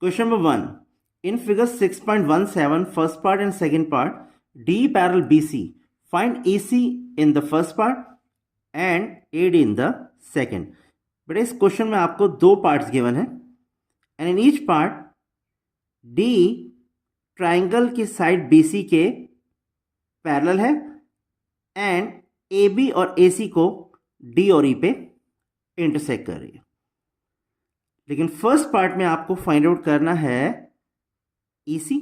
Question number 1. In figure 6.17, first part and second part, D parallel BC. Find AC in the first part and AD in the second. बेटा इस question में आपको दो parts given है and in each part D triangle की side BC के parallel है and AB और AC को D और E पे इंटरसेक्ट कर रही है। लेकिन फर्स्ट पार्ट में आपको फाइंड आउट करना है EC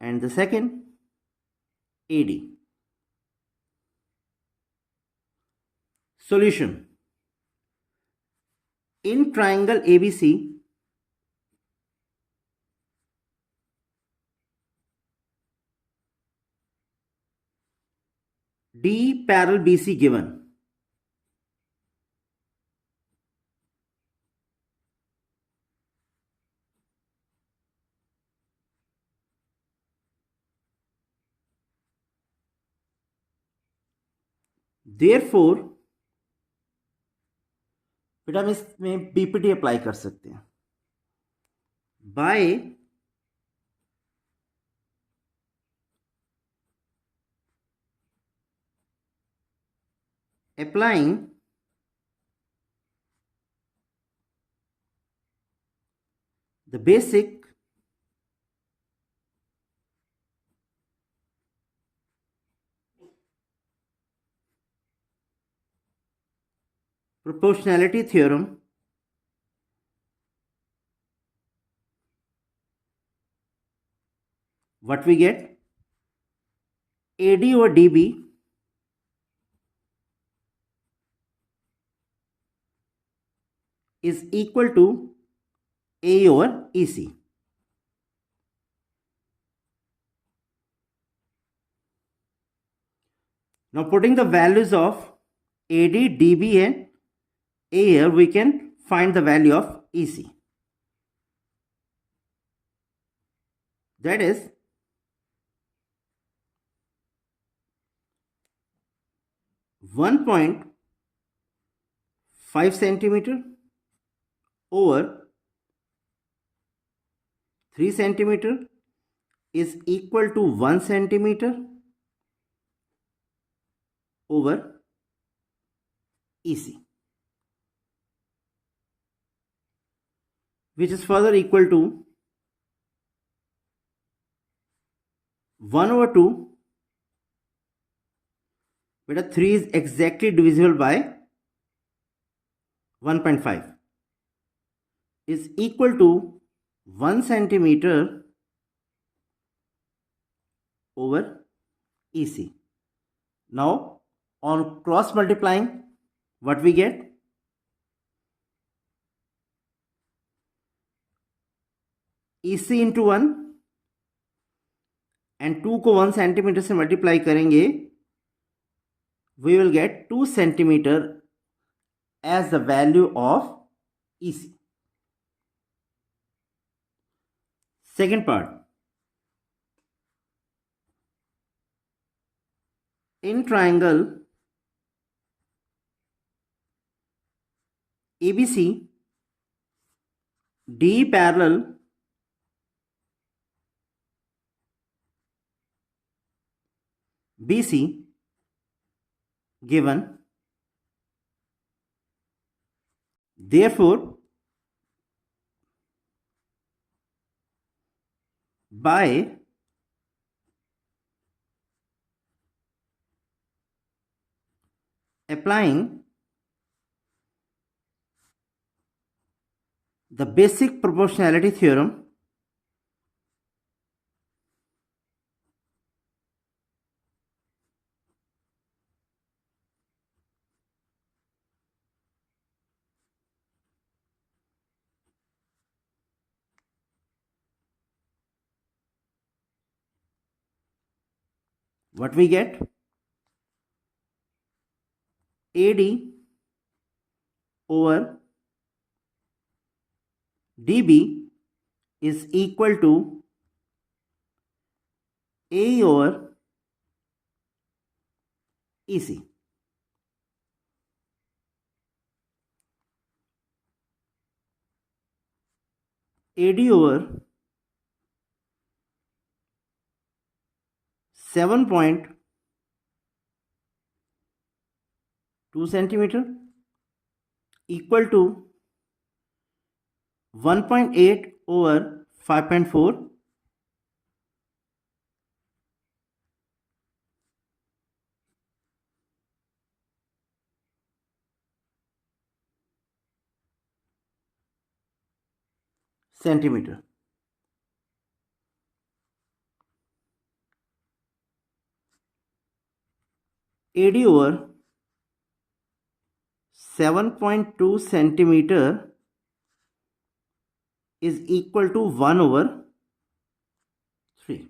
and the second AD. Solution. In triangle ABC, D parallel BC given. Therefore, बेटा हम इसमें BPT अप्लाई कर सकते हैं bye applying the basic proportionality theorem what we get AD over DB is equal to A over EC. Now putting the values of AD, DB and A here, we can find the value of EC. That is 1.5 centimeter over 3 centimeter is equal to 1 centimeter over EC, which is further equal to 1 over 2. Beta 3 is exactly divisible by 1.5 is equal to 1 centimeter over EC. Now on cross multiplying, what we get? EC into 1 and 2 को 1 centimetre से multiply करेंगे, we will get 2 centimeter as the value of EC. Second part. In triangle ABC, D parallel BC given. Therefore, by applying the basic proportionality theorem, what we get? AD over DB is equal to A over EC. AD over 7.2 centimeter equal to 1.8 over 5.4 centimeter. AD over 7.2 centimeter is equal to 1 over 3.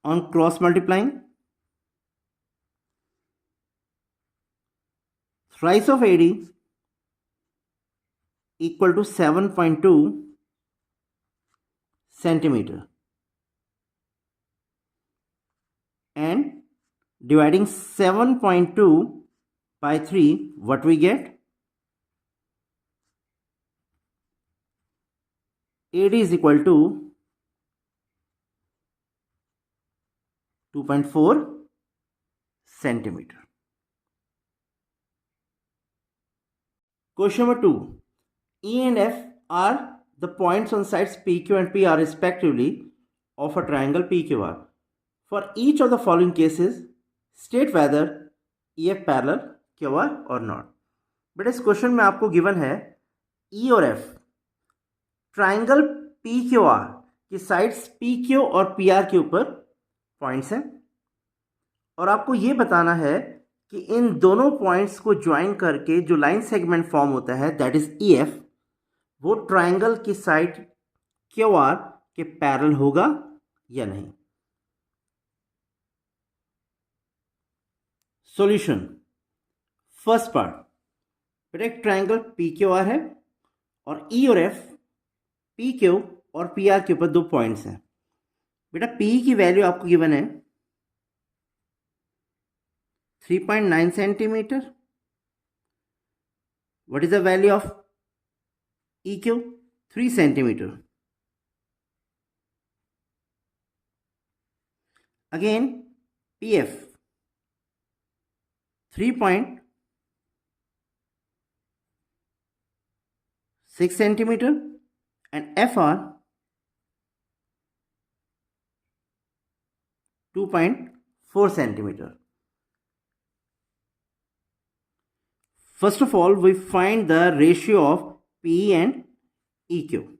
On cross multiplying, thrice of AD equal to 7.2 centimeter, and dividing 7.2 by 3, what we get? AD is equal to 2.4 centimeter. Question number 2. E and F are the points on sides PQ and PR respectively of a triangle PQR. For each of the following cases, state whether EF parallel QR or not. बेटा इस question में आपको given है E और F triangle PQR की sides PQ और PR के ऊपर पॉइंट्स हैं, और आपको ये बताना है कि इन दोनों पॉइंट्स को ज्वाइन करके जो लाइन सेगमेंट फॉर्म होता है दैट इज EF, वो ट्राइंगल की साइड QR के पैरेलल होगा या नहीं. सॉल्यूशन. फर्स्ट पार्ट, बेटा एक ट्राइंगल PQR है और E और F PQ और PR के ऊपर दो पॉइंट्स हैं. बेटा P की वैल्यू आपको गिवन है 3.9 centimeter. What is the value of EQ? 3 centimeter. Again, PF 3.6 centimeter and FR 2.4 centimeter. First of all, we find the ratio of PE and EQ.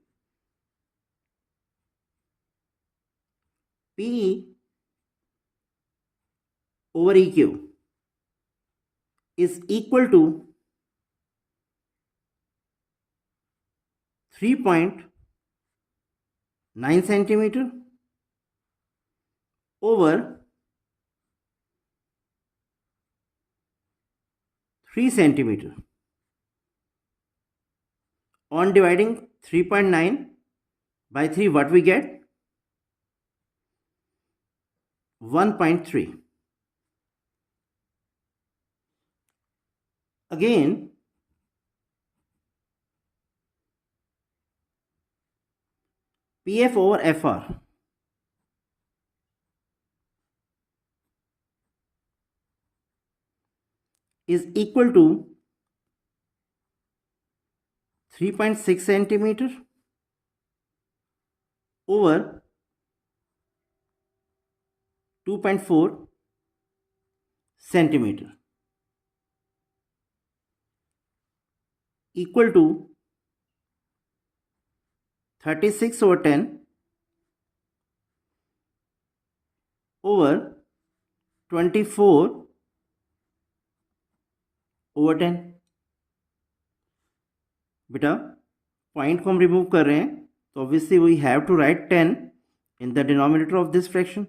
PE over EQ is equal to 3.9 centimeter over 3 centimeter. On dividing 3.9 by 3, what we get? 1.3. Again, PF over FR is equal to 3.6 centimeter over 2.4 centimeter equal to 36 over 10 over 24 over 10. बेटा point को हम remove कर रहे हैं तो obviously we have to write 10 in the denominator of this fraction,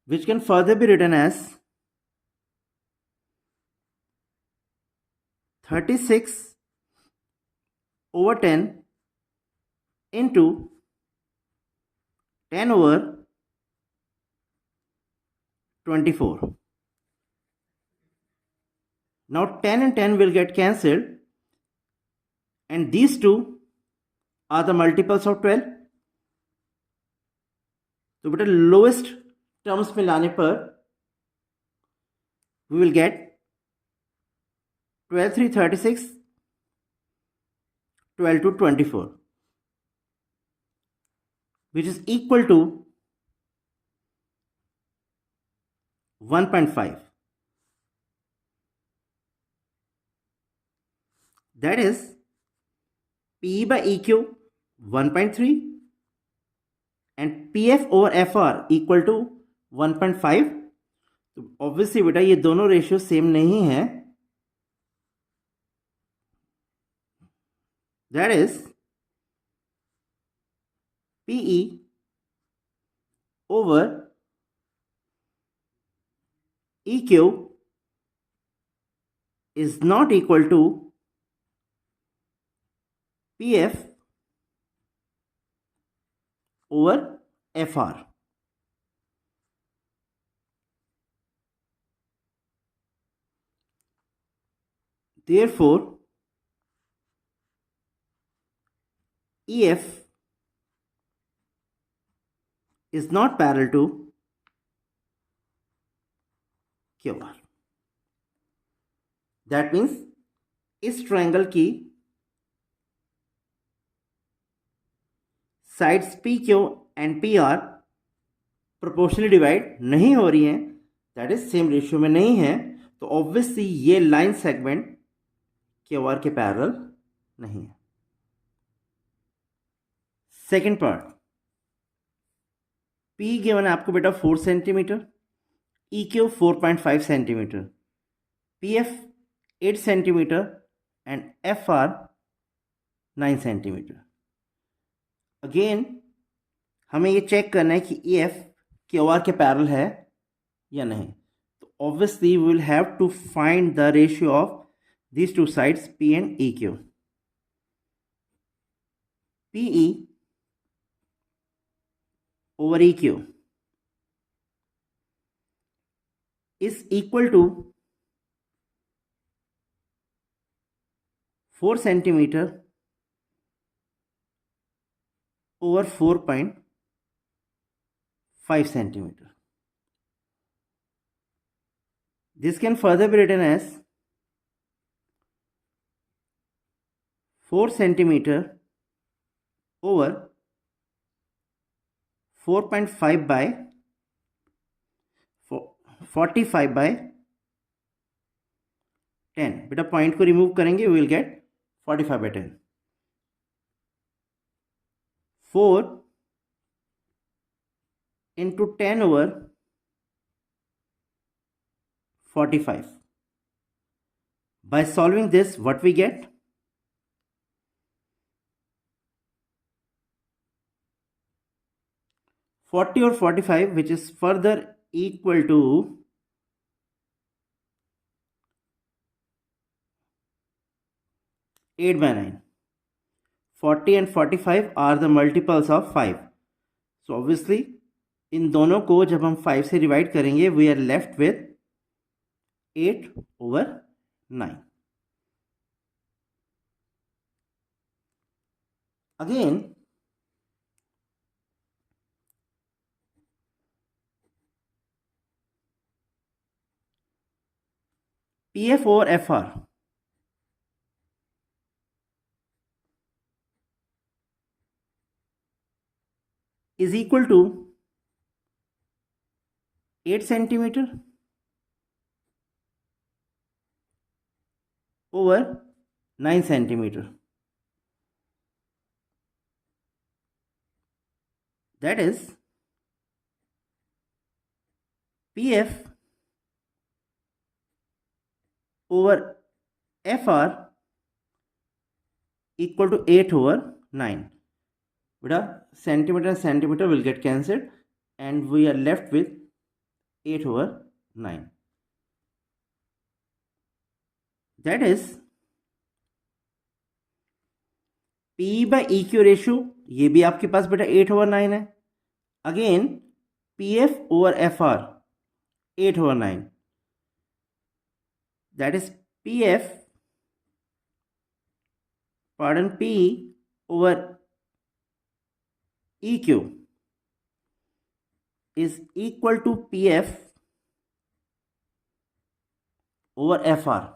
which can further be written as 36 over 10 into 10 over 24. Now 10 and 10 will get cancelled, and these two are the multiples of 12. तो बेटा lowest terms में लाने पर we will get 12 3 36, 12 2 24, which is equal to 1.5. That is PE by EQ 1.3 and PF over FR equal to 1.5. तो obviously बेटा ये दोनों ratio same नहीं है. That is PE over EQ is not equal to PF over FR. Therefore, EF is not parallel to QR. That means इस triangle की sides PQ and PR proportionally divide नहीं हो रही हैं, दैट इज सेम रेशियो में नहीं है, तो ऑब्वियसली ये लाइन सेगमेंट QR के पैरेलल नहीं है. सेकेंड पार्ट, P गिवन है आपको बेटा 4 centimetre, EQ 4.5 centimetre, PF 8 centimetre and FR 9 centimetre. Again हमें ये चेक करना है कि EF QR के पैरेलल है या नहीं. तो obviously we will have to find the ratio of these two sides P and EQ. PE over EQ is equal to 4 centimeter over 4.5 centimeter. This can further be written as 4 centimeter over 4.5 by 45 by 10. बेटा point को remove करेंगे, we will get 45 by 10. 4 into 10 over 45. By solving this, what we get? 40 or 45, which is further equal to 8 by 9. 40 and 45 are the multiples of 5. So obviously इन दोनों को जब हम 5 से divide करेंगे, we are left with 8 over 9. Again, PF over FR is equal to 8 centimeter over 9 centimeter. That is PF over FR equal to 8 over 9. Beta centimeter and centimeter will get cancelled and we are left with 8 over 9. That is P by EQ ratio, ये भी आपके पास बेटा 8 over 9 है. Again PF over FR 8 over 9. That is P over EQ is equal to PF over FR.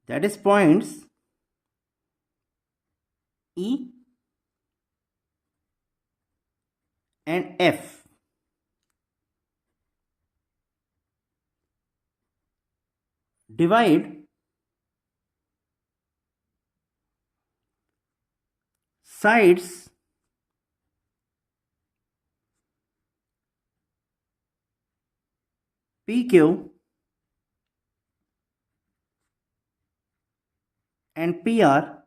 That is points E and F. Divide sides PQ and PR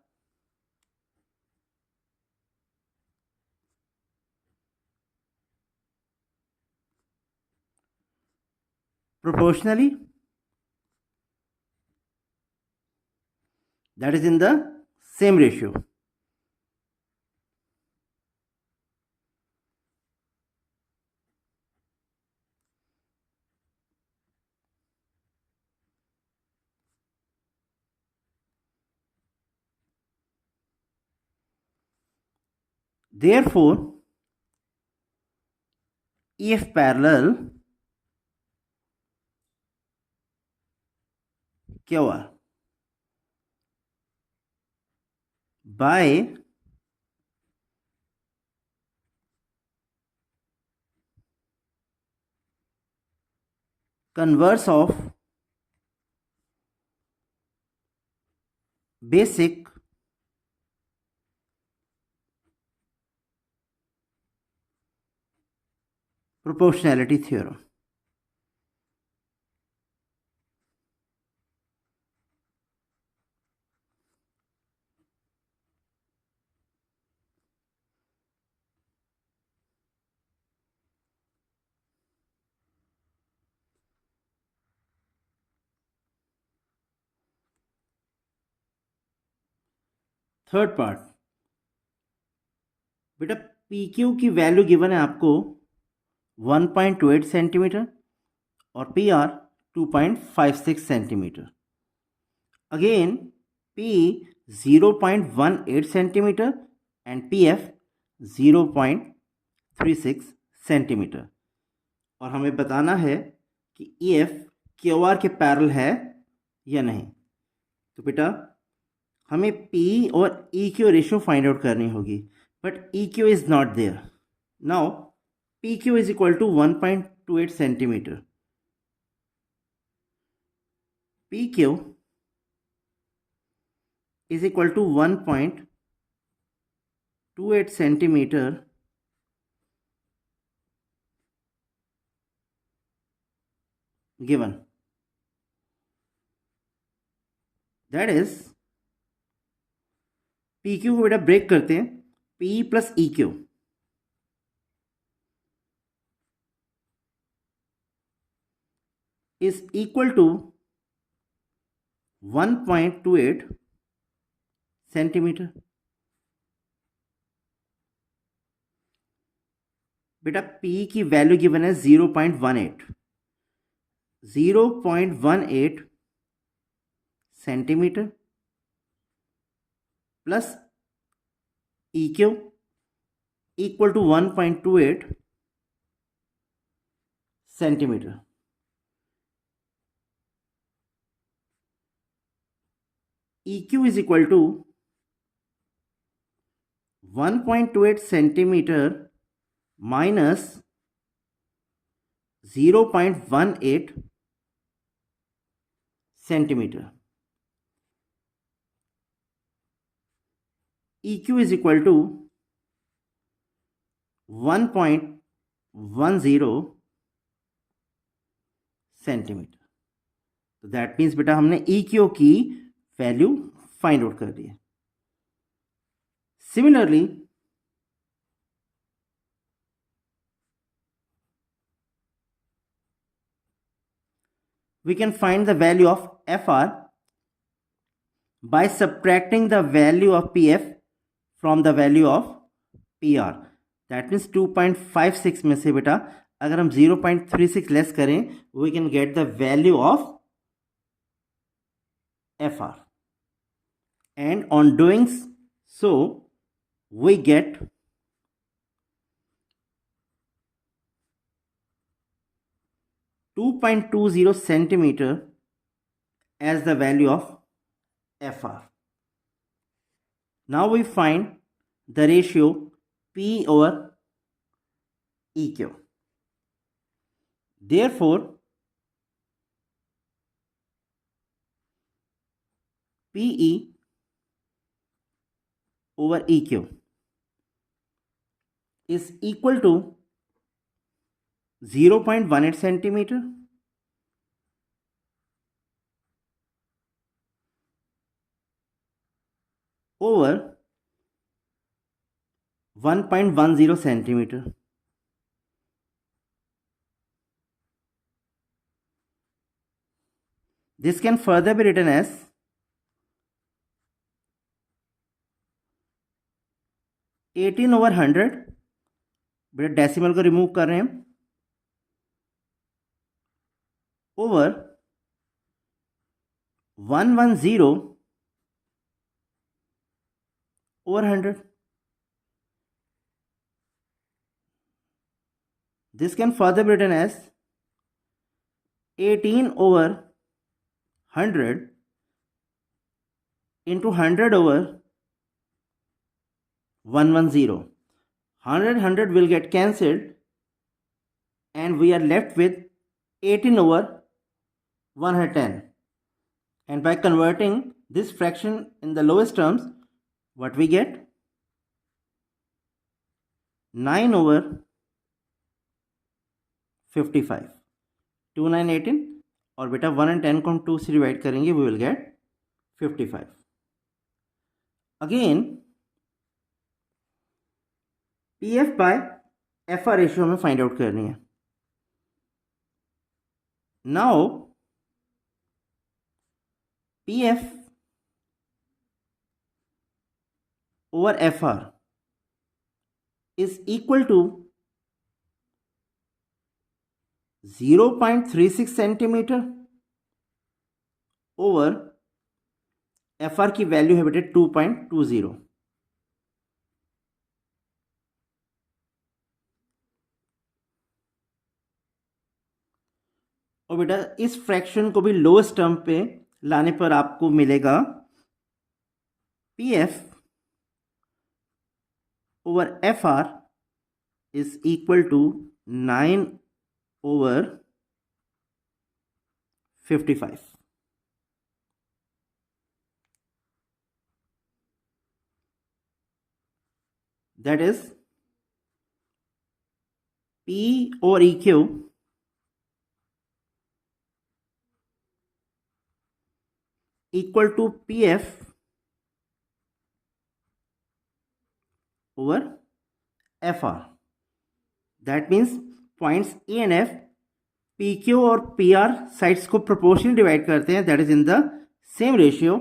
proportionally, that is in the same ratio. Therefore, EF parallel QR by converse of basic proportionality theorem. Third part, बेटा PQ की value given है आपको 1.28 centimetre और PR 2.56 centimetre. Again P 0.18 centimetre and PF 0.36 centimetre. और हमें बताना है कि EF QR के पैरेलल है या नहीं. तो बेटा हमें P और EQ रेशियो फाइंड आउट करनी होगी, but EQ is not there. Now PQ is equal to 1.28 centimetre. PQ is equal to 1.28 centimeter given. That is PQ को बेटा ब्रेक करते हैं. P plus EQ is equal to 1.28 centimetre. बेटा P की value given है 0.18 centimetre plus EQ equal to 1.28 centimetre. EQ is equal to 1.28 centimetre minus 0.18 centimetre. EQ is equal to 1.10 centimetre. तो that means बेटा हमने EQ की value find out कर दी है. Similarly we can find the value of FR by subtracting the value of PF from the value of PR. That means 2.56 में से बेटा अगर हम 0.36 लेस करें, we can get the value of FR. And on doing so, we get 2.20 centimeter as the value of FR. Now we find the ratio P over EQ. Therefore, PE over EQ is equal to 0.18 centimeter over 1.10 centimeter. This can further be written as 18 over 100. बेटा decimal को remove कर रहे हैं, over 110 over 100. This can further be written as 18 over 100 into 100 over 110. 100 will get cancelled and we are left with 18 over 110. And by converting this fraction in the lowest terms, what we get? 9 over 55. 2 9 18 और बेटा 1 and 10 को हम 2 से divide करेंगे, we will get 55. Again, PF by FR ratio हमें find out करनी है. Now PF over FR is equal to 0.36 centimetre over FR की वैल्यू है बेटे 2.20. और बेटा इस फ्रैक्शन को भी लोएस्ट टर्म पे लाने पर आपको मिलेगा PF over FR is equal to 9 over 55. That is P over EQ equal to PF over FR. That means points A and F P Q और पी आर साइड्स को proportionally divide करते हैं, that is in the same ratio.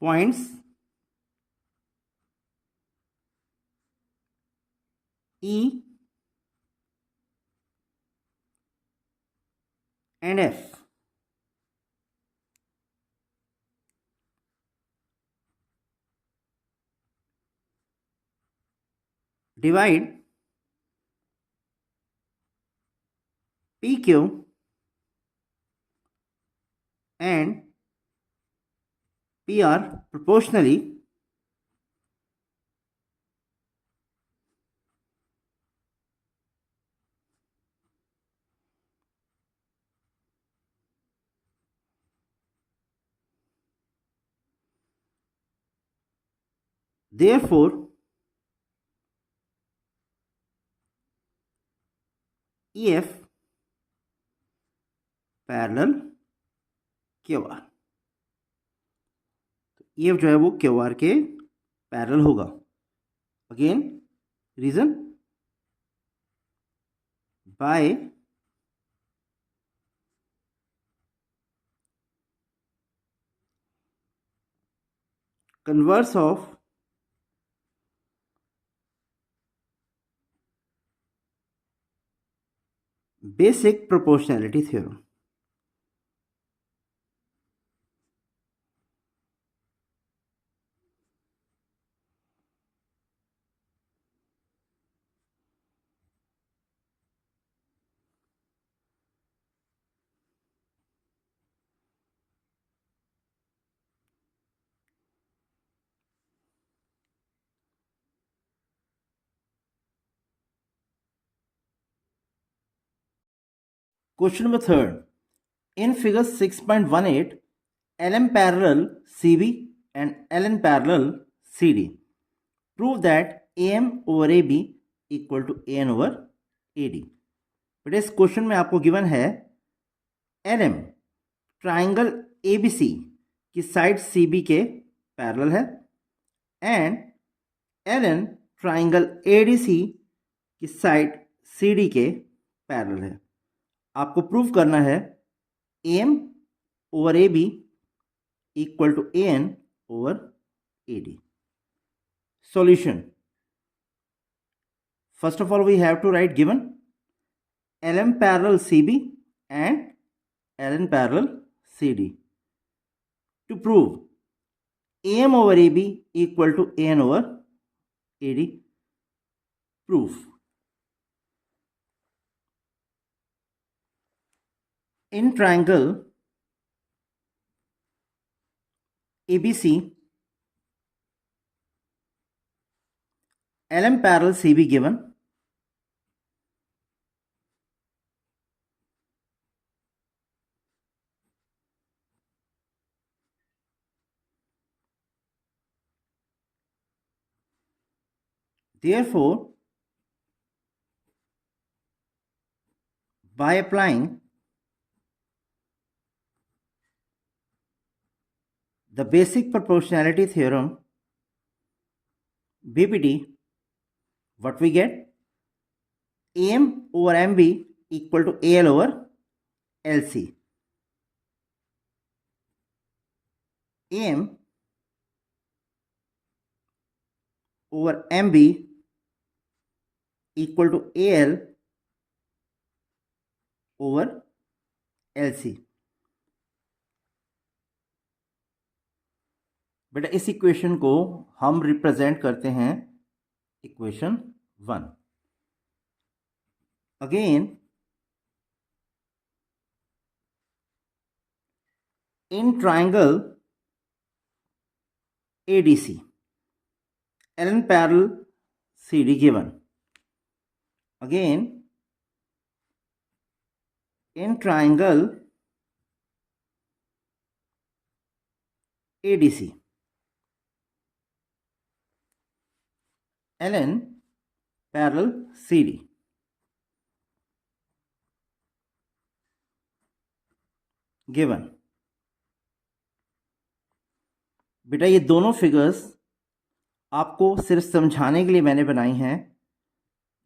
Points E and F divide PQ and PR proportionally therefore EF parallel QR. EF जो है वो QR के पैरेलल होगा. Again reason, by converse of basic proportionality theorem. Question number third. In figure 6.18, LM parallel CB and LN parallel CD. Prove that AM over AB equal to AN over AD. बेटा इस question में आपको given है LM triangle ABC की side CB के parallel है and LN triangle ADC की side CD के पैरेलल है. आपको प्रूव करना है AM over AB equal to AN over AD. Solution. First of all, we have to write given LM parallel CB and LN parallel CD. To prove AM over AB equal to AN over AD. Proof. In triangle ABC, LM parallel CB given. Therefore, by applying the basic proportionality theorem, BPT, what we get? AM over MB equal to AL over LC. AM over MB equal to AL over LC. बेटा इस equation को हम represent करते हैं equation 1. Again in triangle ADC, LN parallel CD given. Again in triangle ADC, LN parallel CD given. बेटा ये दोनों figures आपको सिर्फ समझाने के लिए मैंने बनाई हैं,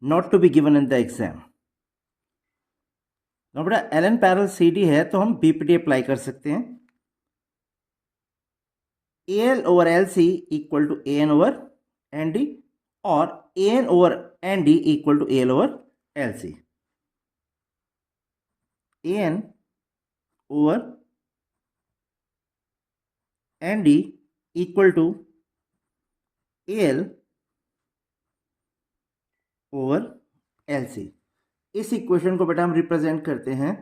not to be given in the exam. तो बेटा LN पैरेलल CD है तो हम BPT अप्लाई कर सकते हैं. AL over LC equal to AN over ND और AN over ND equal to AL over LC. AN over ND equal to AL over LC. इस इक्वेशन को बेटा हम रिप्रेजेंट करते हैं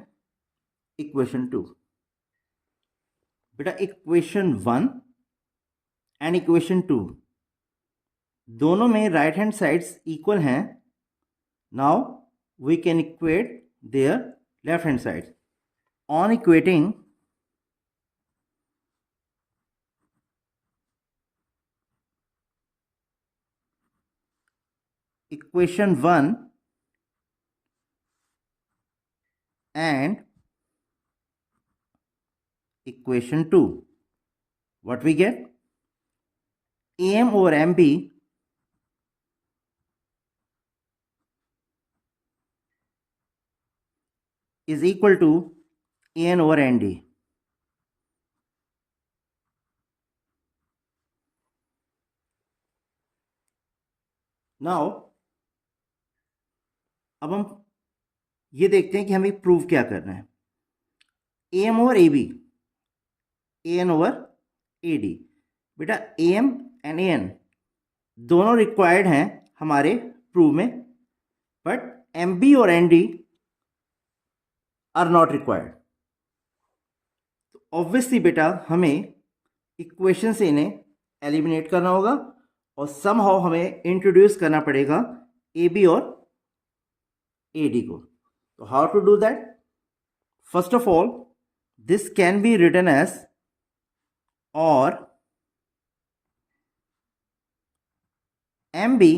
इक्वेशन 2. बेटा इक्वेशन 1 एंड इक्वेशन 2 दोनों में राइट हैंड साइड्स इक्वल हैं. Now we can equate their left hand sides. On equating equation 1 and equation 2, what we get? AM over MB is equal to AN over ND. Now अब हम ये देखते हैं कि हमें प्रूव क्या करना है। A M over A B, A N over A D. बेटा A M and A N दोनों रिक्वायर्ड हैं हमारे प्रूव में, बट एम बी और N D are not required. Obviously बेटा हमें इक्वेशन से इन्हें एलिमिनेट करना होगा और समहाउ हमें इंट्रोड्यूस करना पड़ेगा ए बी और ए डी को। तो how to do that? First of all this can be written as और M B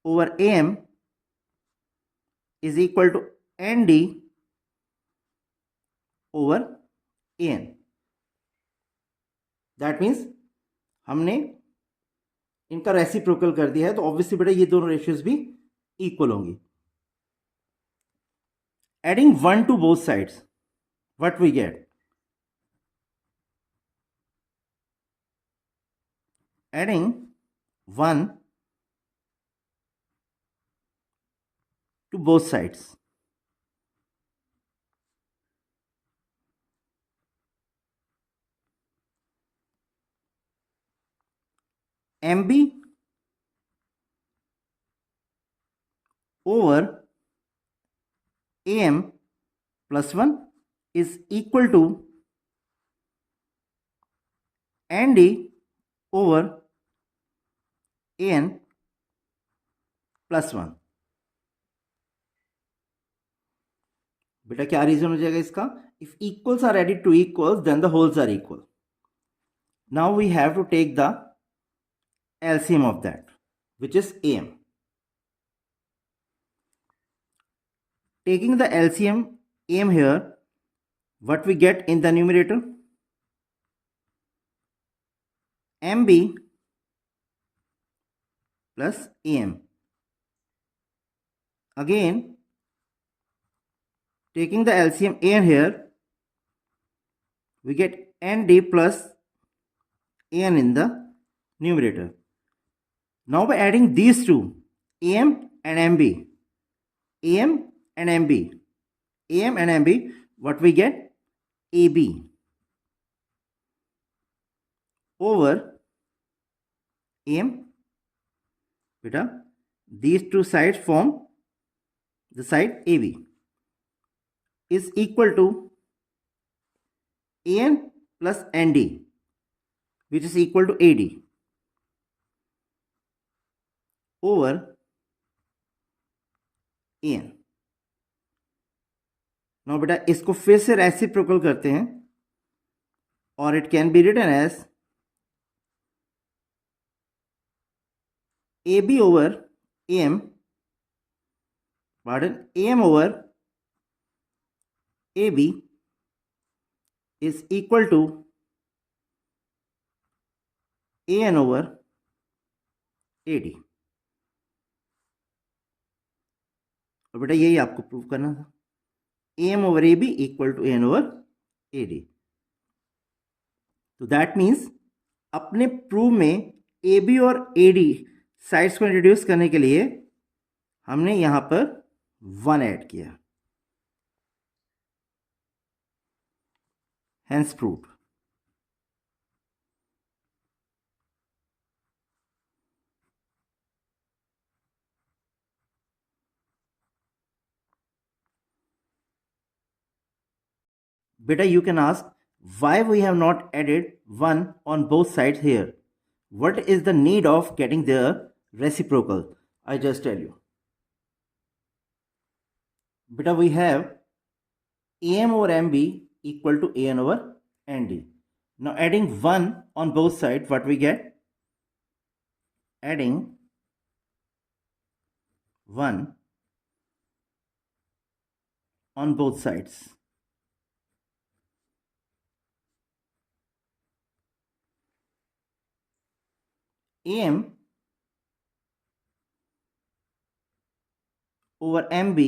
over A M is equal to N D over A N. That means हमने इनका reciprocal कर दिया है, तो ऑब्वियसली बेटा ये दोनों रेशियोज भी इक्वल होंगी। Adding 1 to both sides, what we get? Adding 1 to both sides, MB over AM plus 1 is equal to ND over AN plus 1। बेटा क्या रीजन हो जाएगा इसका? If equals are added to equals then the wholes are equal. Now we have to take the LCM of that, which is AM. Taking the LCM AM here, what we get in the numerator? MB plus AM. Again, taking the LCM AM here, we get ND plus AN in the numerator. Now by adding these two, AM and MB, AM and MB, AM and MB, what we get? AB over AM. Beta, these two sides form the side AB is equal to AN plus ND, which is equal to AD over AN. Now बेटा इसको फिर से reciprocal करते हैं और it can be written as AB over AM, pardon, AM over AB is equal to AN over AD। और बेटा यही आपको प्रूव करना था, AM over AB equal to AN over AD। तो दैट मीन्स अपने प्रूव में AB और AD साइड्स को इंट्रोड्यूस करने के लिए हमने यहां पर 1 ऐड किया, hence proved. Beta, you can ask why we have not added 1 on both sides here. What is the need of getting the reciprocal? I just tell you. Beta, we have AM over MB equal to AN over ND. Now adding 1 on both sides, what we get? Adding 1 on both sides. AM over MB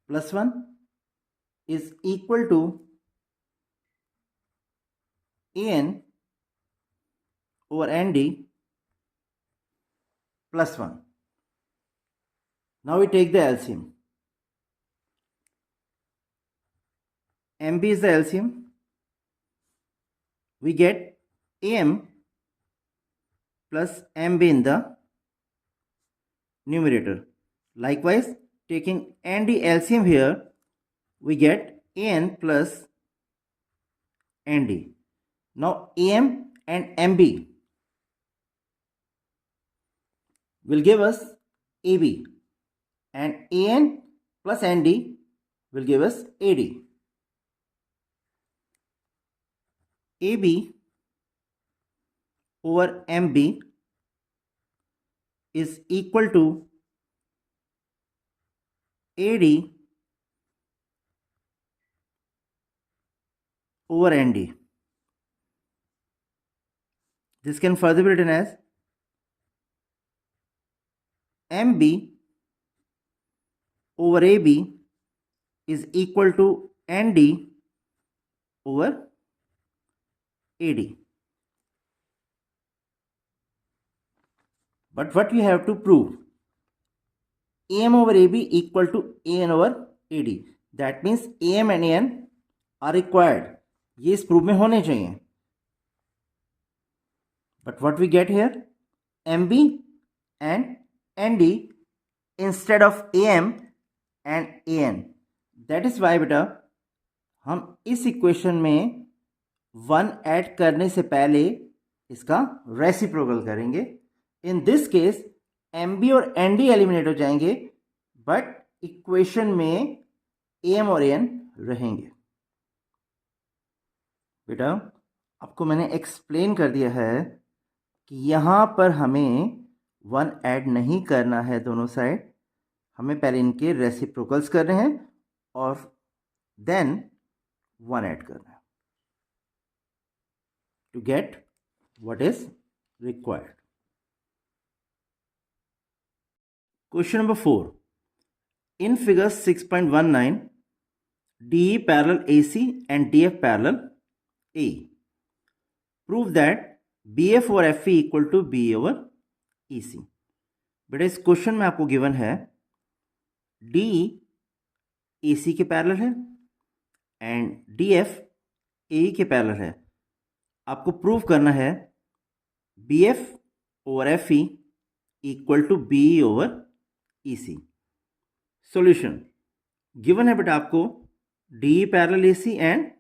plus 1 is equal to AN over ND plus 1. Now we take the LCM. MB is the LCM. We get AM plus MB in the numerator. Likewise, taking ND LCM here, we get AN plus ND. Now AM and MB will give us AB, and AN plus ND will give us AD. AB over MB is equal to AD over ND. This can further be written as MB over AB is equal to ND over AD. But what we have to prove? AM over AB equal to AN over AD. That means AM and AN are required. ये इस proof में होने चाहिए. But what we get here? MB and ND instead of AM and AN. That is why बेटा हम इस equation में 1 add करने से पहले इसका रेसिप्रोकल करेंगे. इन दिस केस MB और ND एलिमिनेट हो जाएंगे, बट इक्वेशन में AM और AN रहेंगे. बेटा आपको मैंने एक्सप्लेन कर दिया है कि यहाँ पर हमें 1 ऐड नहीं करना है दोनों साइड. हमें पहले इनके रेसिप्रोकल्स करने हैं और देन 1 ऐड करना है to get what is required. Question number 4. In figure 6.19, DE parallel AC and DF parallel A. Prove that BF over FE equal to BE over EC. बेटा इस क्वेश्चन में आपको गिवन है DE AC के parallel है and DF AE के parallel है. आपको प्रूव करना है BF over FE equal to BE over EC. Solution given है बेटा आपको DE parallel AC and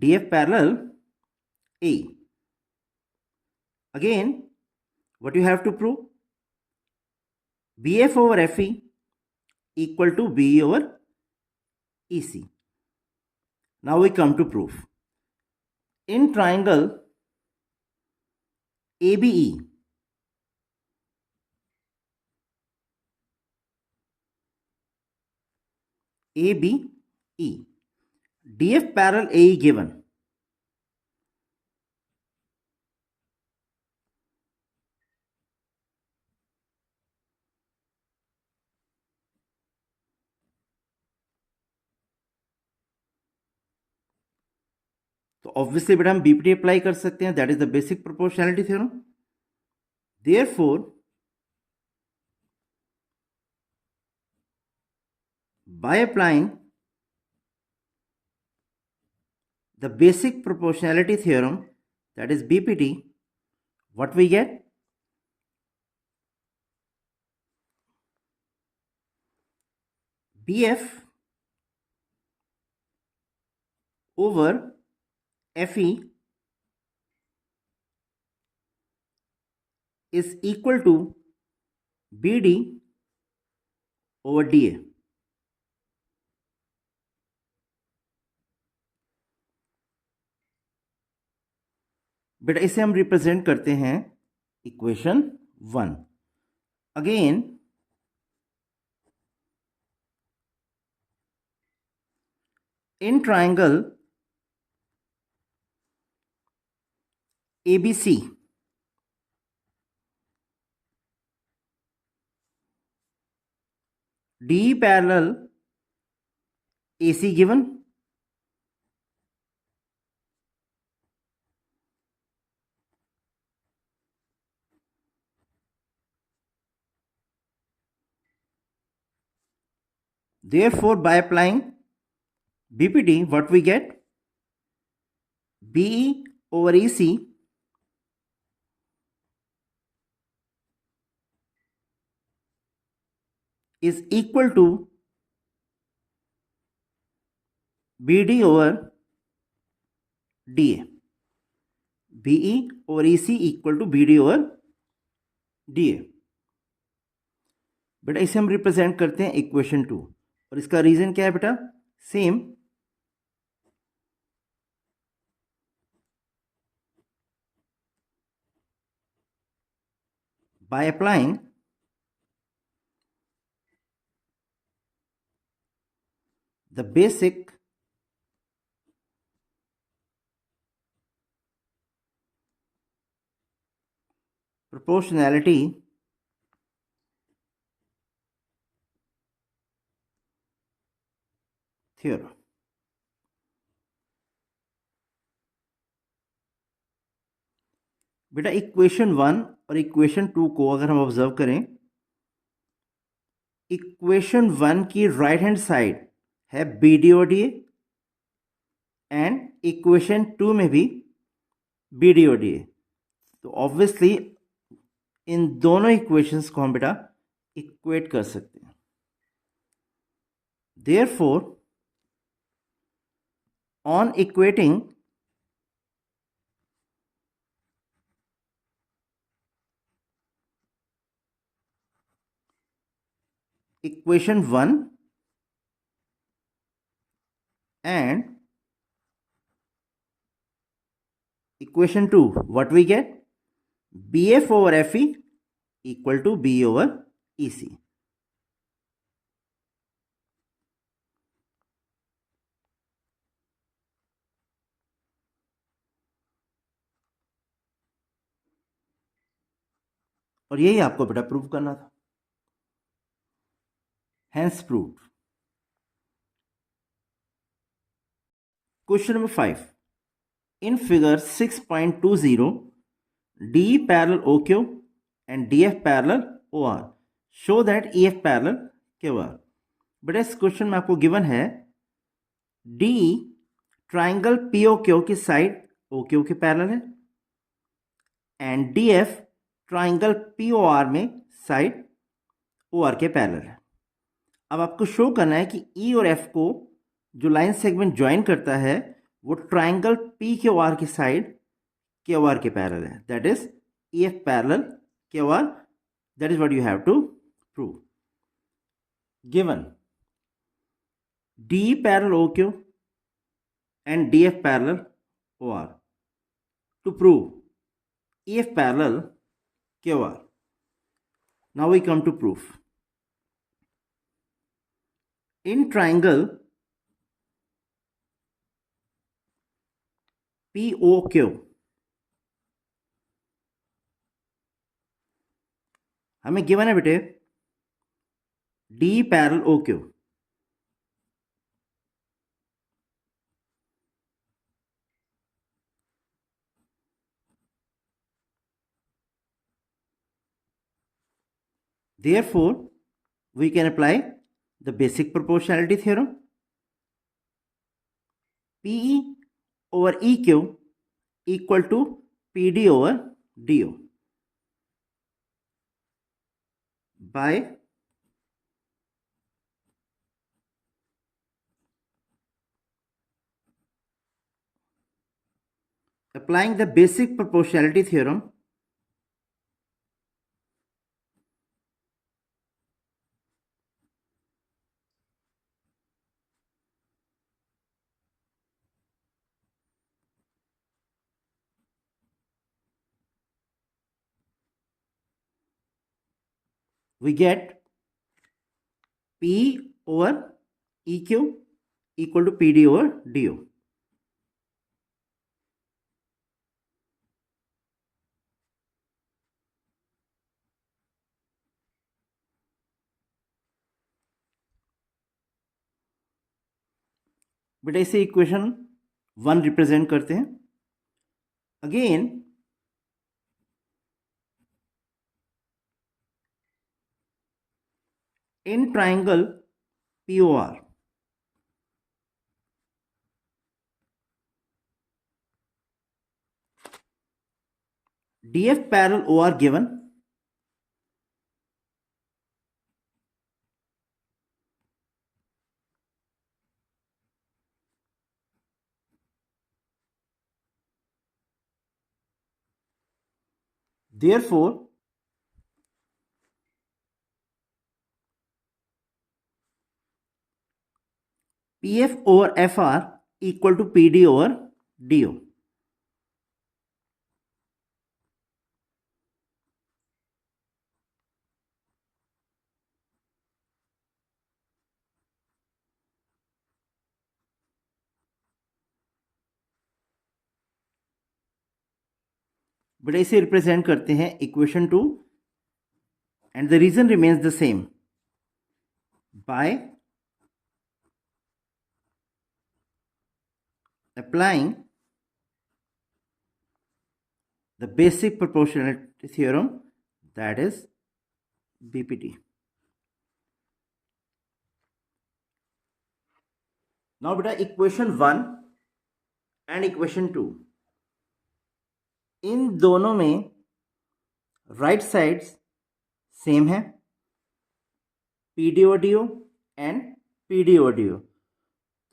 DF parallel A. Again, what you have to prove? BF over FE equal to BE over EC. Now we come to proof. In triangle ABE, ABE, DF parallel AE given. तो obviously बेटा हम BPT apply कर सकते हैं. That is the basic proportionality theorem. Therefore by applying the basic proportionality theorem, that is BPT, what we get? BF over FE is equal to BD over DA. बेटा इसे हम represent करते हैं equation 1. Again in triangle ABC, DE parallel AC given, Therefore, by applying BPD, what we get? BE over EC is equal to BD over DA. BE over EC equal to BD over DA. बेटा इसे हम represent करते हैं equation 2 और इसका reason क्या है बेटा? Same by applying the basic proportionality theorem. बेटा इक्वेशन 1 और इक्वेशन 2 को अगर हम ऑब्जर्व करें, इक्वेशन 1 की राइट हैंड साइड है BDODA एंड इक्वेशन 2 में भी BDODA. तो ऑब्वियसली इन दोनों इक्वेशंस को हम बेटा इक्वेट कर सकते हैं. Therefore, on equating equation 1 and equation 2, what we get? BF over FE equal to B over EC. और यही आपको बेटा प्रूव करना था. Hence proved. Question number 5. In figure 6.20, DE parallel OQ and DF parallel OR. Show that EF parallel QR. बेटा इस question में आपको गिवन है DE ट्राइंगल POQ की साइड OQ के पैरेलल है एंड DF ट्राइंगल POR में साइड OR के पैरेलल है. अब आपको शो करना है कि E और F को जो लाइन सेगमेंट ज्वाइन करता है वो ट्राइंगल PQR की साइड QR के पैरेलल है. That is EF parallel QR. That is what you have to prove. Given DE parallel OQ and DF parallel OR. To prove EF parallel QR. Now we come to proof. In triangle POQ हमें given है बेटे DE parallel OQ. Therefore, we can apply the basic proportionality theorem. PE over EQ equal to PD over DO. By applying the basic proportionality theorem, we get P over EQ equal to PD over DO. बेटा इसे equation 1 represent करते हैं. Again in triangle POR. DF parallel OR given. Therefore, PF over FR equal to PD over DO. But इसे represent करते हैं equation 2 and the reason remains the same by applying the basic proportionality theorem, that is BPT. Now beta equation 1 and equation 2, इन दोनों में right sides same है, PD over DO and PD over DO.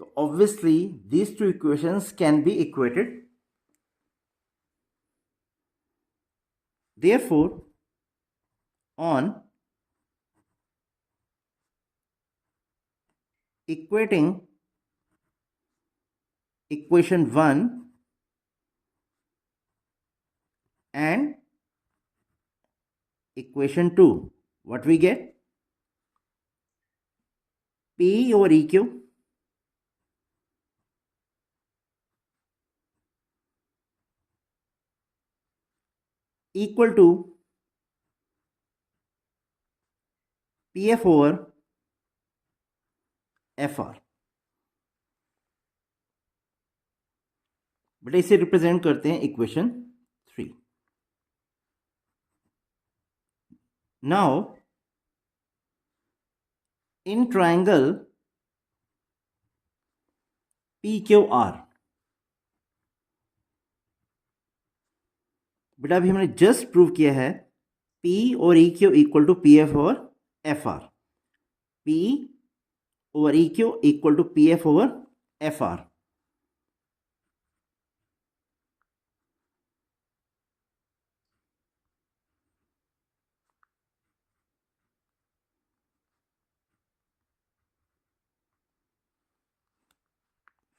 So obviously these two equations can be equated. Therefore, on equating equation 1 and equation 2, what we get? P over EQ equal to PF over FR. But इसे represent करते हैं equation 3. Now in triangle PQR, बेटा अभी हमने just prove किया है P और EQ equal to PF और FR. P over EQ equal to PF over FR.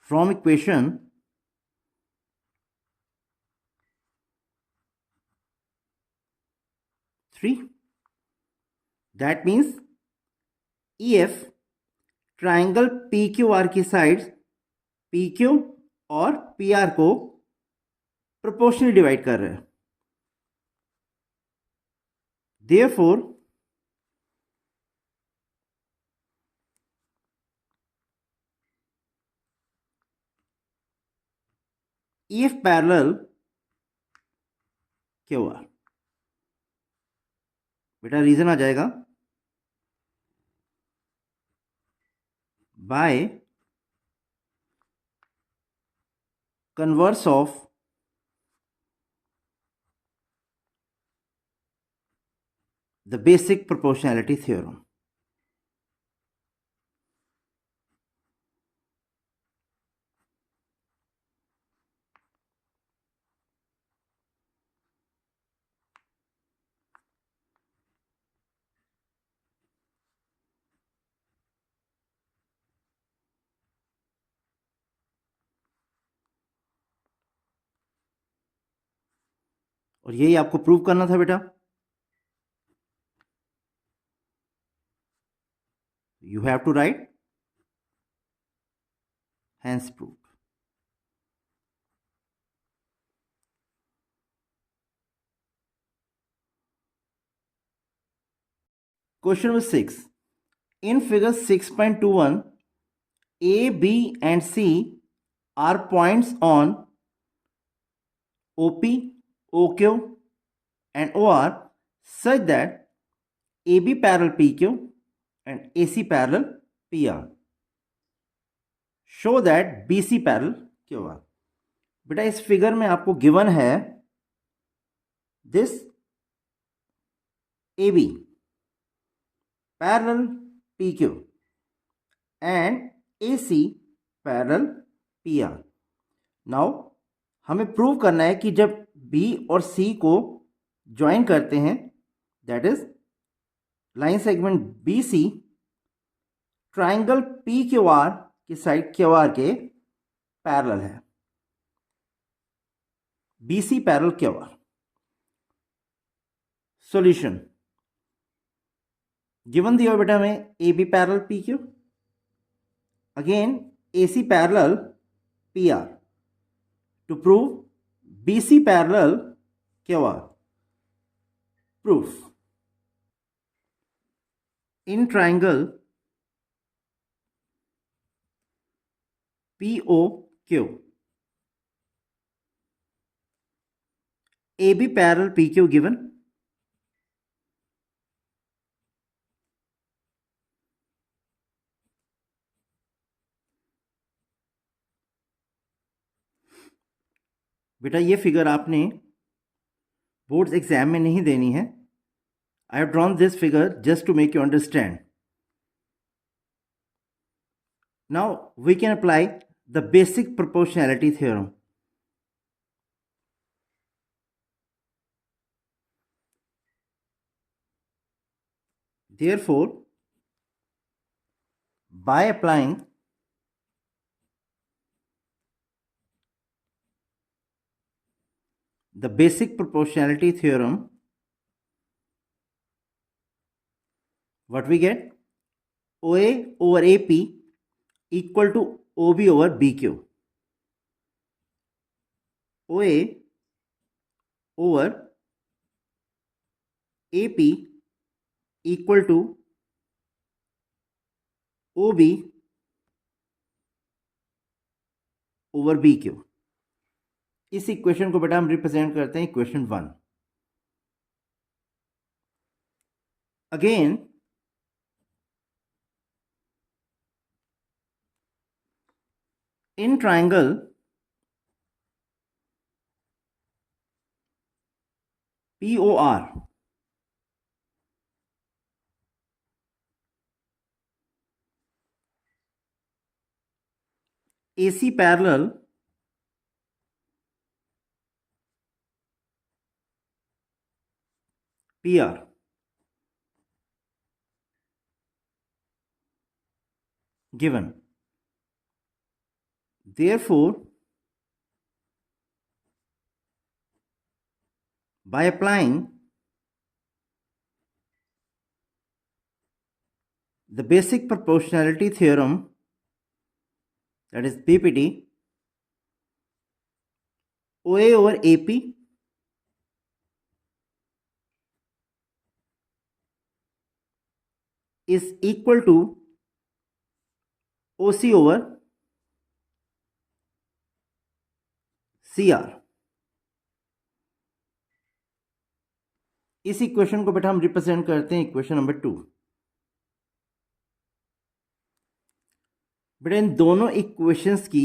From equation 3, that means EF triangle PQR की साइड्स PQ और PR को प्रोपोर्शनली डिवाइड कर रहे हैं. Therefore, EF parallel QR. बेटा रीजन आ जाएगा by converse of the basic proportionality theorem. और यही आपको प्रूव करना था बेटा. You have to write hence proved. Question number 6. In figure 6.21, A, B and C are points on OP, OQ and OR such that AB parallel PQ and AC parallel PR. Show that BC parallel QR. बेटा इस figure में आपको given है this AB parallel PQ and AC parallel PR. Now हमें prove करना है कि जब B और C को ज्वाइन करते हैं, that is line segment BC triangle PQR की साइड QR के पैरेलल है. BC parallel QR. Solution given दिया बेटा हमें AB parallel PQ, again AC parallel PR to prove BC parallel QR. Proof. In triangle POQ, AB parallel PQ given. बेटा ये figure आपने boards exam में नहीं देनी है. I have drawn this figure just to make you understand. Now we can apply the basic proportionality theorem. Therefore, by applying the basic proportionality theorem, what we get? OA over AP equal to OB over BQ. OA over AP equal to OB over BQ. इस equation को बेटा हम represent करते हैं equation 1. Again in triangle POR, AC parallel PR given. Therefore, by applying the basic proportionality theorem, that is BPT, OA over AP is equal to OC over CR. इस equation को बेटा हम represent करते हैं equation number 2. बेटा इन दोनों equations की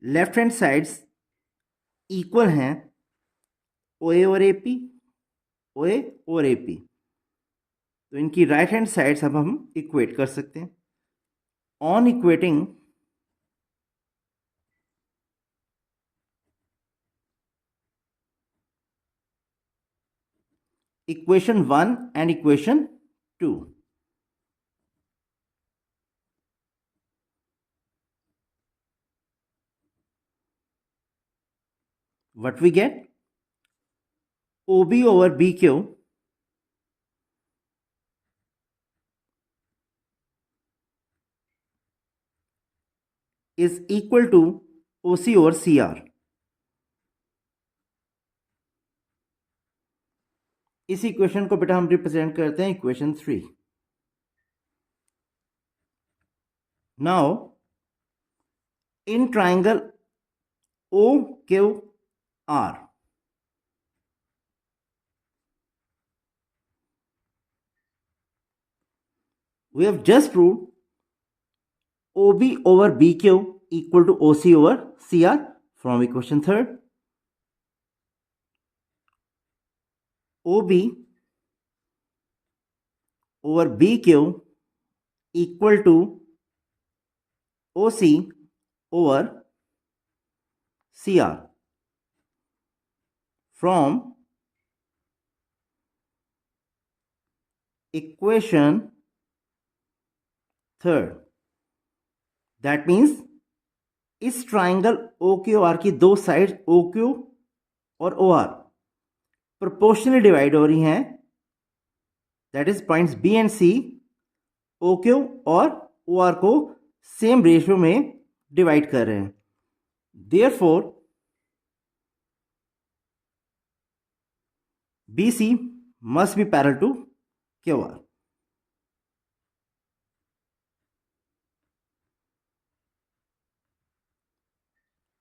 left hand sides equal हैं, OA और AP, OA और AP. तो इनकी राइट हैंड साइड्स अब हम इक्वेट कर सकते हैं. On equating equation 1 and equation 2, what we get? OB over BQ is equal to OC over CR. इस इक्वेशन को बेटा हम रिप्रेजेंट करते हैं equation 3. Now in triangle OQR, We have just proved OB over BQ equal to OC over CR from equation third. OB over BQ equal to OC over CR from equation third. That means इस triangle OQR की दो sides OQ और OR proportionally divide हो रही हैं. That is points B and C OQ और OR को same ratio में डिवाइड कर रहे हैं. Therefore BC must be parallel to QR.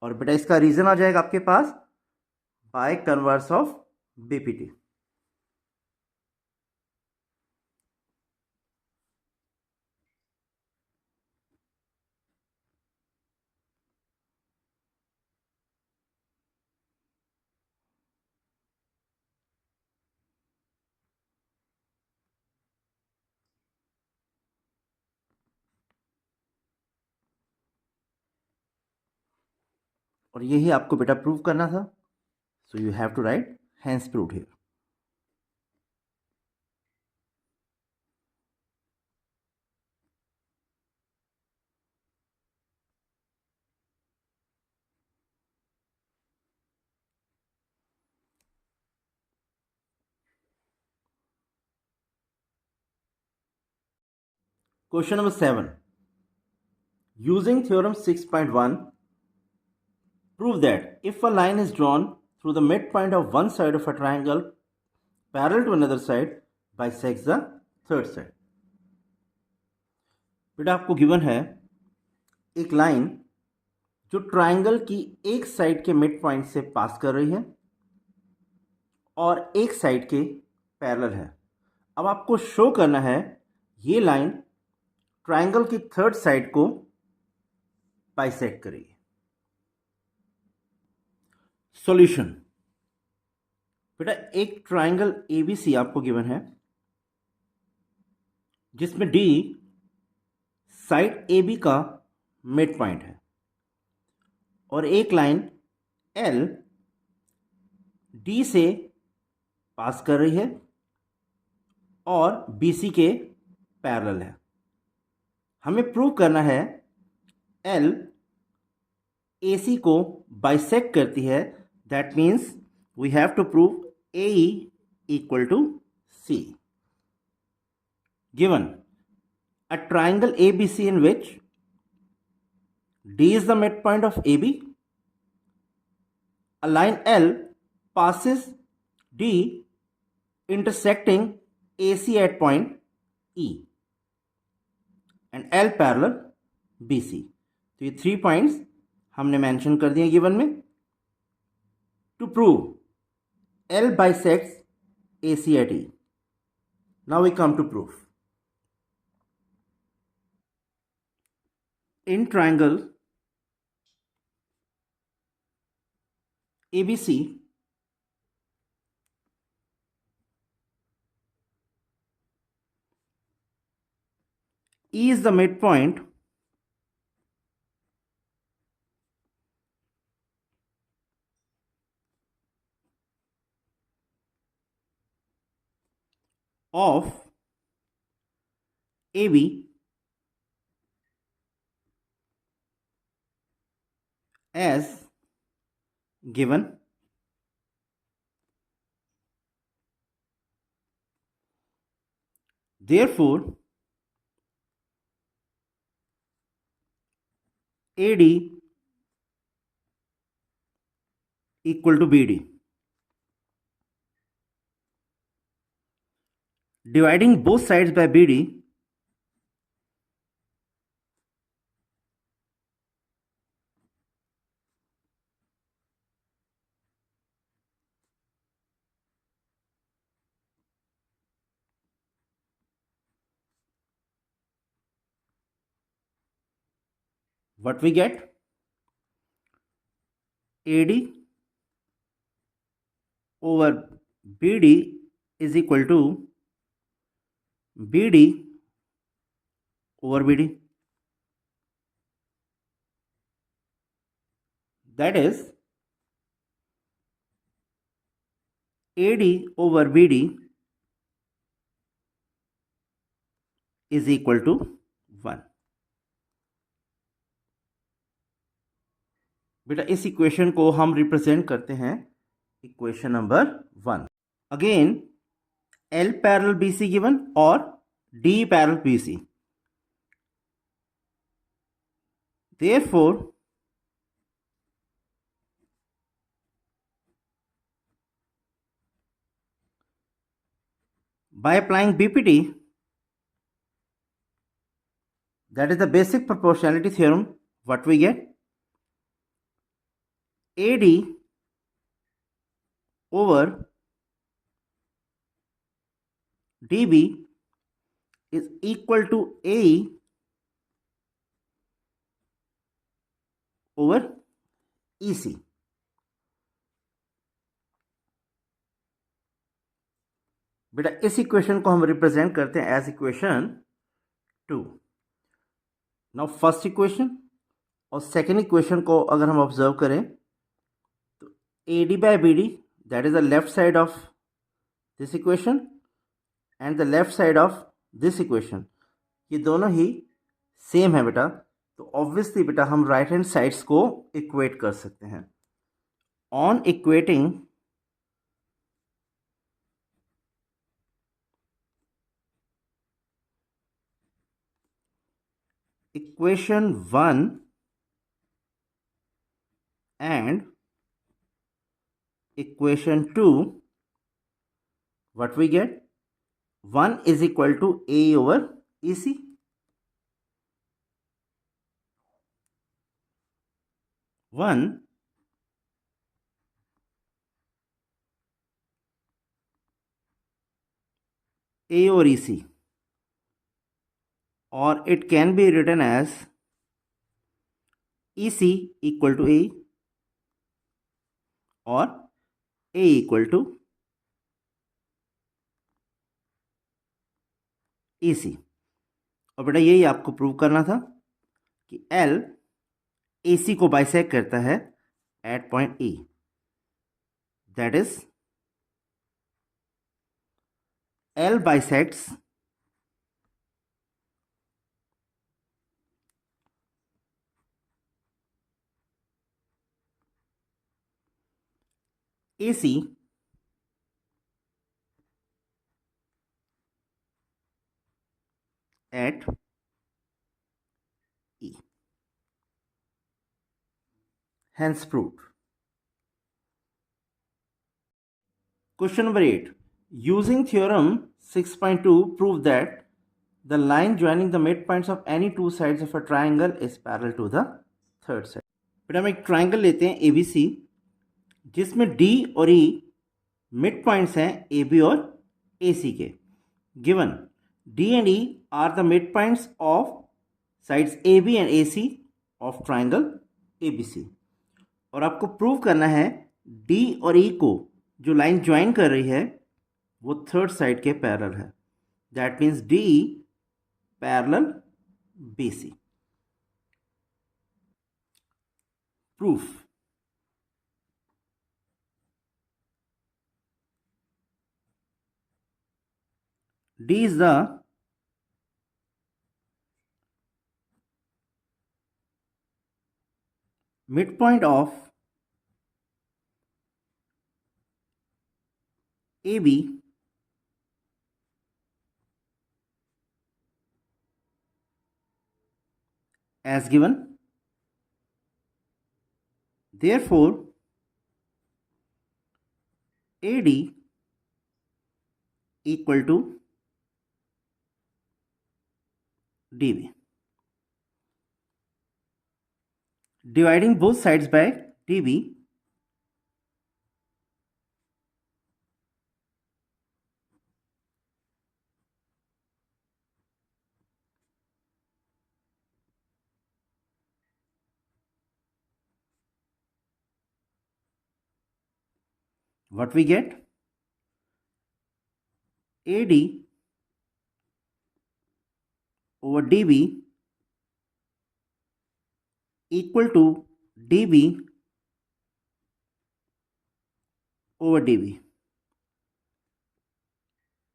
और बेटा इसका रीजन आ जाएगा आपके पास बाय कन्वर्स ऑफ BPT. और यही आपको बेटा प्रूव करना था. So you have to write hence proved here. Question number 7. Using theorem 6.1, prove that if a line is drawn through the midpoint of one side of a triangle parallel to another side bisects the third side. बेटा आपको given है एक line जो triangle की एक side के mid point से पास कर रही है और एक साइड के पैरेलल है. अब आपको शो करना है ये लाइन ट्राइंगल की थर्ड साइड को बाइसेक्ट करेगी. सॉल्यूशन. बेटा एक ट्राइंगल ABC आपको गिवन है जिसमें D साइड AB का मिड पॉइंट है और एक लाइन L D से पास कर रही है और BC के पैरेलल है. हमें प्रूव करना है L AC को बाइसेक्ट करती है. That means we have to prove AE equal to C. Given a triangle ABC in which D is the midpoint of AB, a line L passes D intersecting AC at point E and L parallel BC. तो ये 3 points हमने mention कर दिए given में. To prove L bisects AC at E. Now we come to proof. In triangle ABC, E is the midpoint of AB as given. Therefore, AD equal to BD. Dividing both sides by BD, what we get? AD over BD is equal to BD over BD. That is AD over BD is equal to 1. बेटा इस equation को हम represent करते हैं equation number 1. Again L parallel BC given और D parallel BC. Therefore, by applying BPT, that is the basic proportionality theorem, what we get? AD over DB is equal to AE over EC. बेटा इस equation को हम represent करते हैं as equation 2. Now first equation और second equation को अगर हम ऑब्जर्व करें तो AD by BD, that is the left side of this equation and the left side of this equation, ये दोनों ही सेम है बेटा. तो ऑब्वियसली बेटा हम राइट हैंड साइड्स को इक्वेट कर सकते हैं. On equating equation 1 and equation 2, what we get? 1 is equal to A over EC. One A over EC, or it can be written as EC equal to A or A equal to EC. और बेटा यही आपको prove करना था कि L AC को bisect करता है at point E. That is L bisects AC at E. Hence proved. Question number 8. Using theorem 6.2, prove that the line joining the midpoints of any two sides of a triangle is parallel to the third side. बेटा हम एक triangle लेते हैं ABC जिसमें D और E mid points हैं AB और AC के. Given D and E are the midpoints of sides AB and AC of triangle ABC. और आपको प्रूव करना है D और E को जो लाइन ज्वाइन कर रही है वो थर्ड साइड के पैरेलल है. That means D parallel BC. Proof. D is the midpoint of AB as given. Therefore, AD equal to DB. Dividing both sides by DB, what we get? AD over DB equal to DB over DB.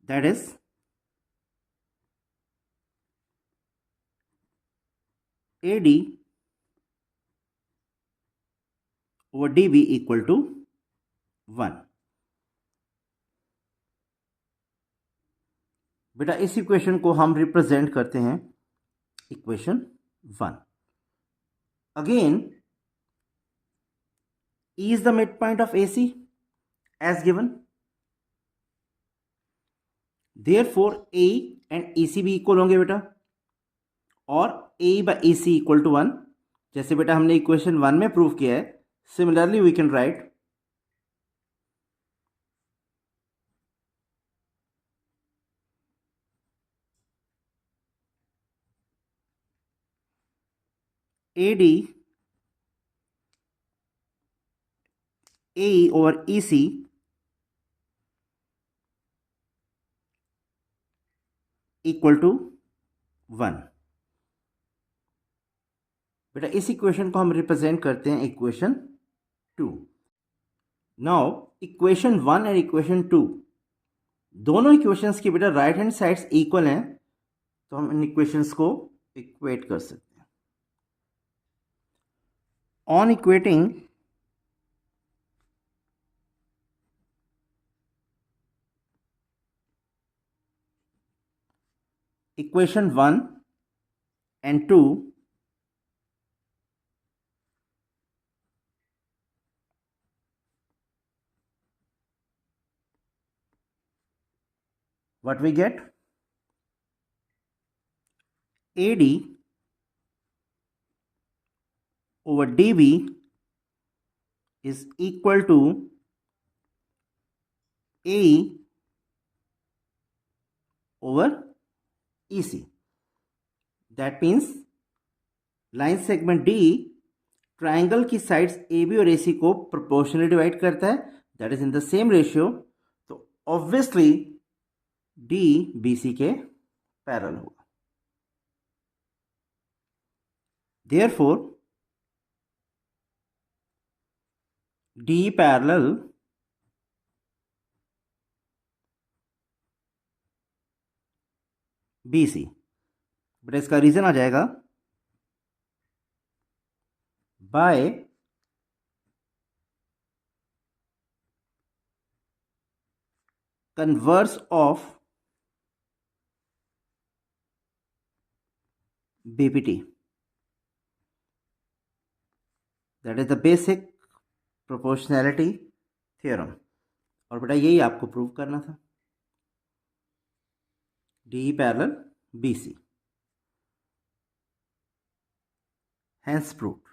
That is AD over DB equal to 1. बेटा इस equation को हम represent करते हैं equation 1. Again E is the midpoint of AC as given. Therefore AE and EC भी equal होंगे बेटा, और AE by EC equal to 1, जैसे बेटा हमने इक्वेशन 1 में प्रूव किया है. Similarly we can write AD AE over EC equal to 1. बेटा इस इक्वेशन को हम रिप्रेजेंट करते हैं इक्वेशन 2. नाउ इक्वेशन 1 और इक्वेशन 2 दोनों इक्वेशंस की बेटा राइट हैंड साइड्स इक्वल हैं, तो हम इन इक्वेशंस को इक्वेट कर सकते हैं. On equating equation 1 and 2, what we get? AD over DB is equal to AE over EC. That means line segment D triangle की साइड्स AB और AC को प्रोपोर्शनली डिवाइड करता है, that is in the same ratio. तो obviously D BC के पैरेलल होगा. Therefore D parallel BC. But इसका रीजन आ जाएगा bye converse of BPT. That is the basic proportionality theorem. और बेटा यही आपको प्रूव करना था. DE parallel BC. Hence proved.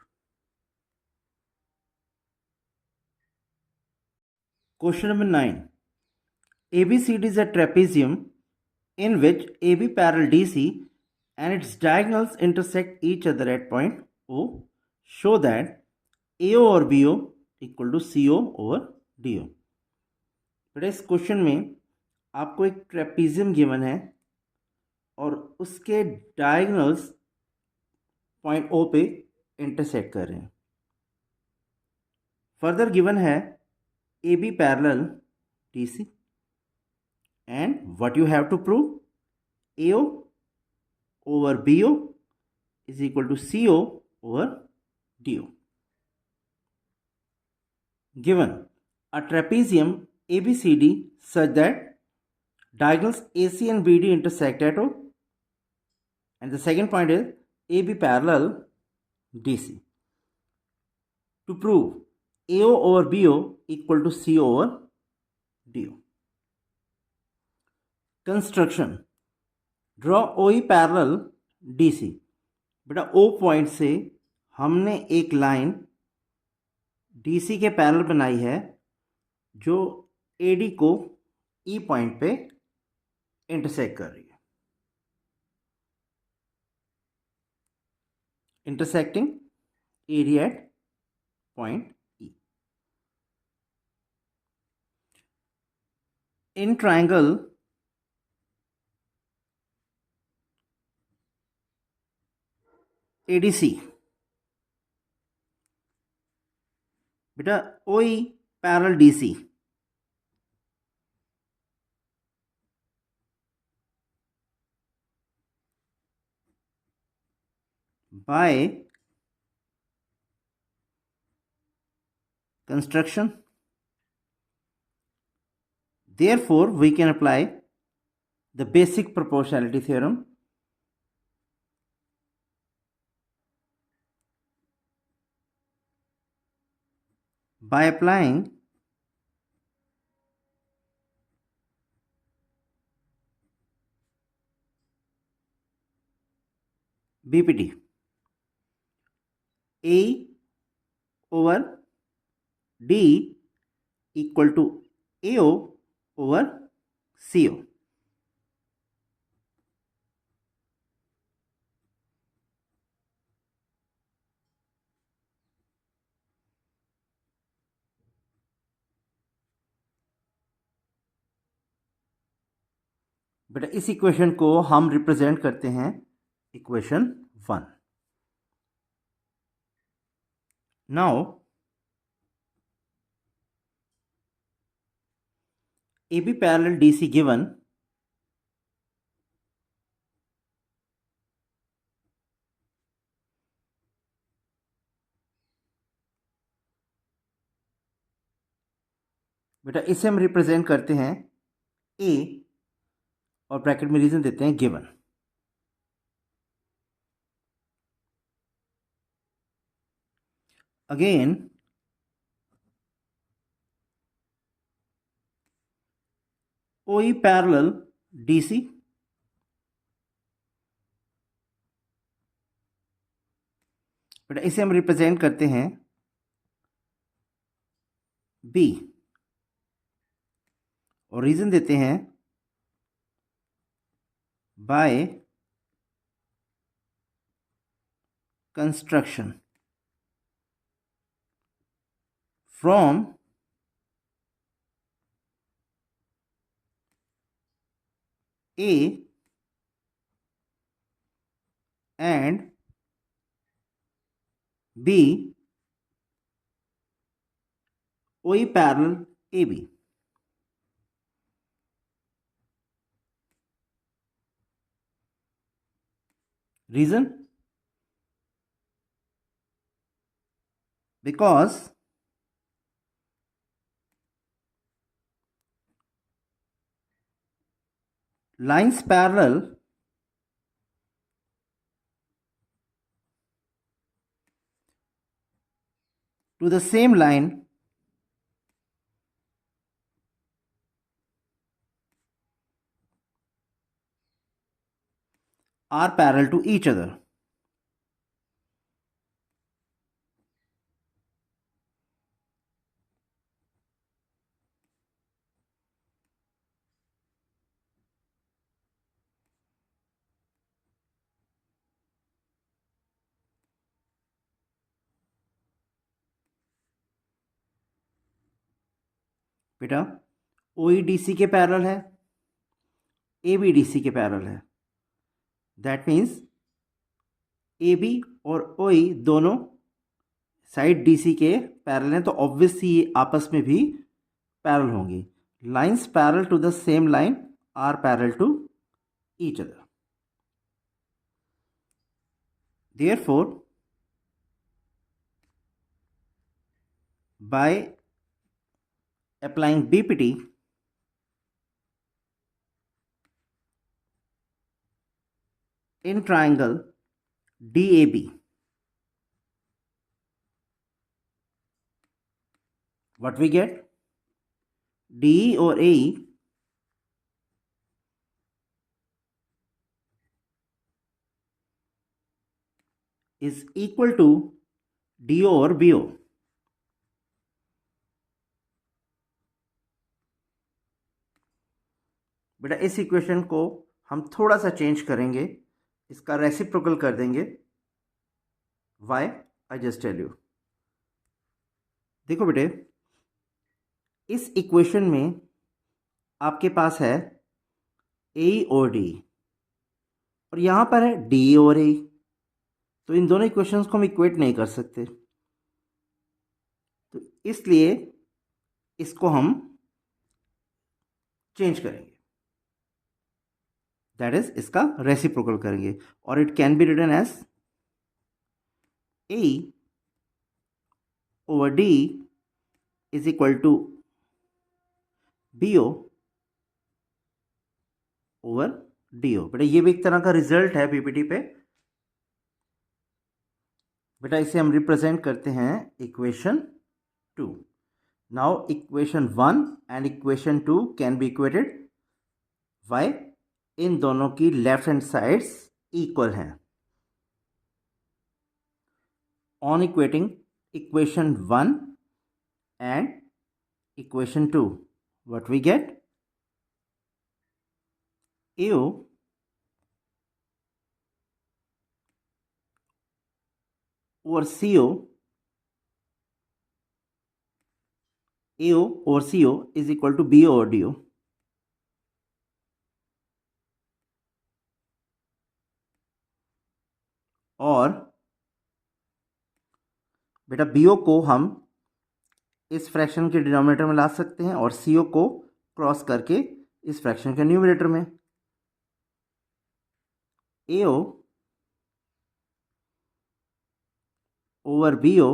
Question number 9. ABCD is a trapezium in which AB parallel DC and its diagonals intersect each other at point O. Show that AO और BO equal to CO over DO. बेटा इस question में आपको एक trapezium given है और उसके diagonals point O पे इंटरसेक्ट कर रहे हैं. फर्दर गिवन है AB parallel DC and what you have to prove? AO over BO is equal to CO over DO. Given a trapezium ABCD such that diagonals AC and BD intersect at O, and the second point is AB parallel DC. To prove AO over BO equal to CO over DO. Construction. Draw OE parallel DC. बेटा O point से हमने एक line DC के parallel बनाई है जो AD को E point पे इंटरसेक्ट कर रही है. Intersecting AD at point E. in triangle ADC, बेटा OE parallel DC, by construction. Therefore, we can apply the basic proportionality theorem. By applying BPT, A over D equal to AO over CO. बेटा इस equation को हम represent करते हैं equation 1. Now AB parallel DC given, बेटा इसे हम represent करते हैं A और ब्रैकेट में रीजन देते हैं given. Again OE parallel DC, बेटा इसे हम रिप्रेजेंट करते हैं B और रीजन देते हैं by construction from A and B OE parallel AB. Reason? Because lines parallel to the same line are parallel to each other. बेटा OEDC के पैरेलल है, ABDC के पैरेलल है. दैट मीन्स AB और OE दोनों side DC के parallel हैं, तो ऑब्वियसली ये आपस में भी पैरेलल होंगी. Lines parallel to the same line are parallel to each other. Therefore, by applying BPT, in triangle DAB, what we get? DE or AE is equal to DO or BO. बेटा इस equation को हम थोड़ा सा change करेंगे, इसका reciprocal कर देंगे. Why? I just tell you. देखो बेटे, इस इक्वेशन में आपके पास है ए और डी, और यहाँ पर है डी और ए, तो इन दोनों इक्वेशंस को हम इक्वेट नहीं कर सकते, तो इसलिए इसको हम चेंज करेंगे, दैट इज इसका रेसिप्रोकल करेंगे, और it can be written as A over D is equal to B O over D O. बेटा ये भी एक तरह का रिजल्ट है पीपीटी पे। बेटा इसे हम रिप्रेजेंट करते हैं equation 2। Now equation 1 and equation 2 can be equated, why? इन दोनों की लेफ्ट हैंड साइड्स इक्वल हैं। On equating equation 1 and equation 2, what we get? AO over CO, AO over CO is equal to BO over DO. और बेटा BO को हम इस fraction के डिनोमिनेटर में ला सकते हैं और CO को क्रॉस करके इस फ्रैक्शन के न्यूमरेटर में। AO over BO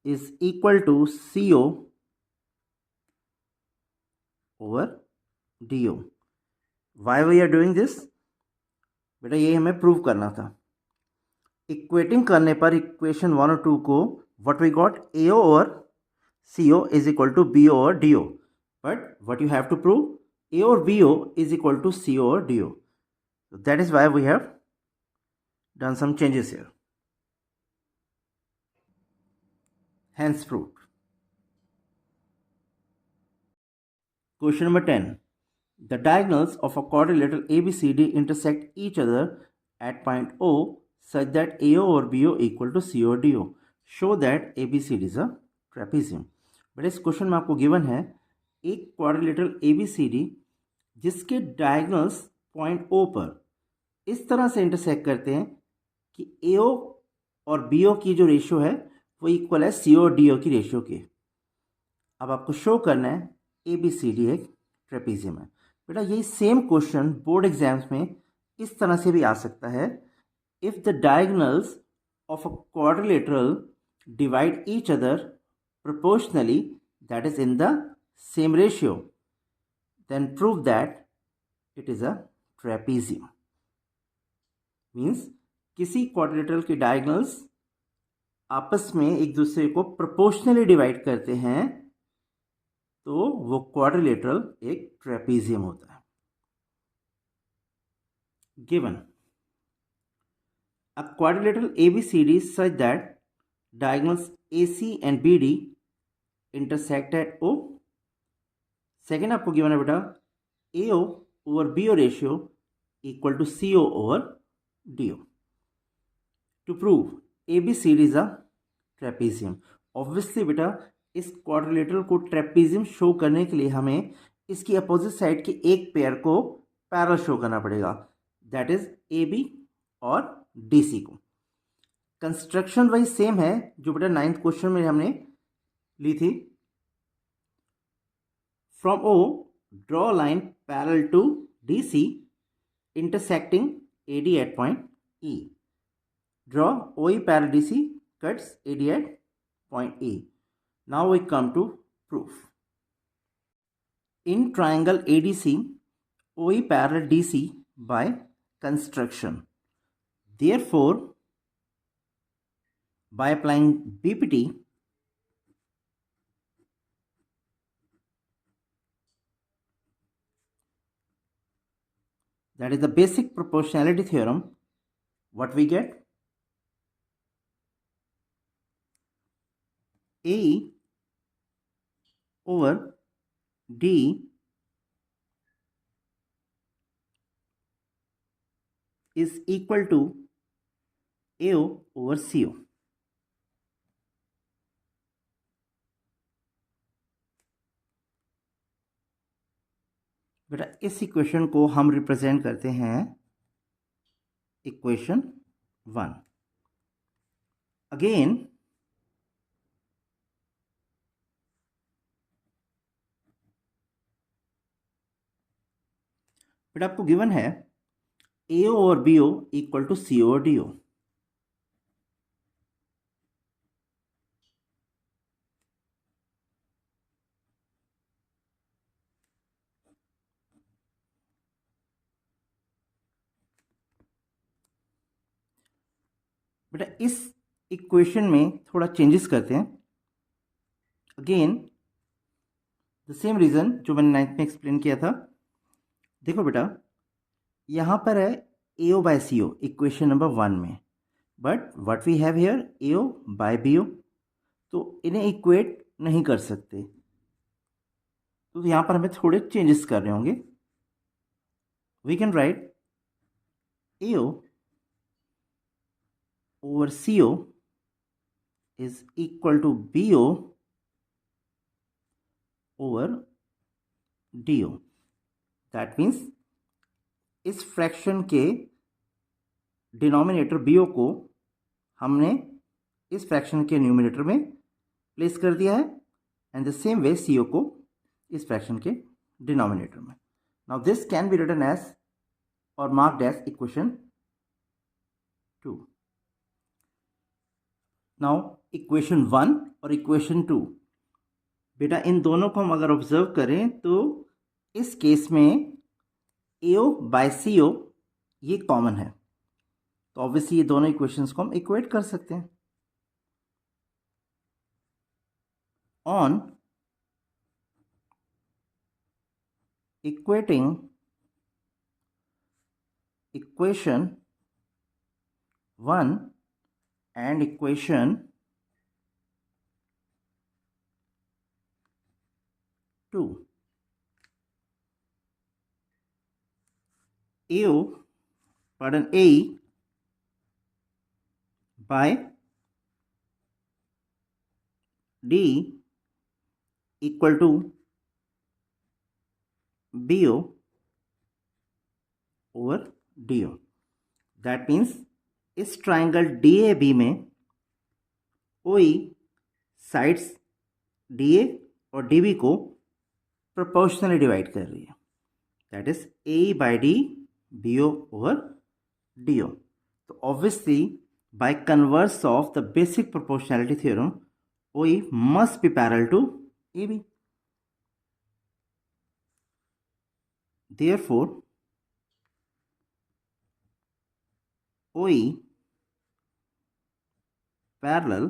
is equal to CO over DO. Why we are doing this? बेटा ये हमें प्रूव करना था। इक्वेटिंग करने पर इक्वेशन 1 और 2 को what we got, AO और CO is equal to BO or DO, but what you have to prove, A or BO is equal to CO or DO. So that is why we have done some changes here. Hence proved. Question number 10. The diagonals of a quadrilateral ABCD intersect each other at point O such that AO or BO equal to CO or DO. Show that ABCD is a trapezium. But इस question में आपको given है एक quadrilateral ABCD जिसके diagonals point O पर इस तरह से इंटरसेक्ट करते हैं कि AO और BO की जो रेशियो है वो इक्वल है CO और DO की रेशियो के। अब आपको शो करना है ABCD एक ट्रेपेजियम है। बेटा यही सेम क्वेश्चन बोर्ड एग्जाम्स में इस तरह से भी आ सकता है। If the diagonals of a quadrilateral divide each other proportionally, that is in the same ratio, then prove that it is a trapezium. Means किसी क्वाड्रिलेटरल के डायगोनल्स आपस में एक दूसरे को प्रोपोर्शनली डिवाइड करते हैं तो वो क्वाड्रिलेटरल एक ट्रेपेजियम होता है। Given a quadrilateral ABCD such that diagonals AC and BD intersect at O. Second आपको गिवन है बेटा AO over BO ratio equal to CO over DO। To prove ABCD is a trapezium. Obviously बेटा इस quadrilateral को trapezium show करने के लिए हमें इसकी अपोजिट साइड के एक पेयर को पैरेलल शो करना पड़ेगा, दैट इज AB और DC को। कंस्ट्रक्शन वही सेम है जो बेटा 9th क्वेश्चन में हमने ली थी। From O, draw a line parallel to DC intersecting AD at point E. Draw OE parallel DC cuts AD at point E. Now we come to proof. In triangle ADC, OE parallel DC by construction. Therefore, by applying BPT, that is the basic proportionality theorem, what we get? A over D is equal to AO over CO. बेटा इस equation को हम represent करते हैं equation 1। Again बेटा आपको given है AO और BO इक्वल टू CO और DO। बेटा इस इक्वेशन में थोड़ा चेंजेस करते हैं। अगेन द सेम रीज़न जो मैंने 9th में एक्सप्लेन किया था। देखो बेटा यहाँ पर है AO by CO equation number 1 में, but what we have here AO by BO, तो इन्हें इक्वेट नहीं कर सकते, तो यहाँ पर हमें थोड़े चेंजेस करने होंगे। We can write AO over CO is equal to BO over DO। That means इस फ्रैक्शन के डिनोमिनेटर BO को हमने इस फ्रैक्शन के न्यूमिनेटर में प्लेस कर दिया है, and the same way CO को इस फ्रैक्शन के डिनोमिनेटर में। Now this can be written as और marked as equation 2। Now equation 1 और इक्वेशन 2, बेटा इन दोनों को हम अगर ऑब्जर्व करें तो इस केस में AO बाय CO ये कॉमन है, तो ऑब्वियसली ये दोनों इक्वेशंस को हम इक्वेट कर सकते हैं। On equating equation 1 and equation 2, AO pardon AE by D equal to BO over DO। That means इस ट्राइंगल DAB में OE साइड्स DA और DB को प्रोपोर्शनली डिवाइड कर रही है, that is AE by D BO over DO। तो obviously by converse of the basic proportionality theorem OE must be parallel to AB। Therefore OE parallel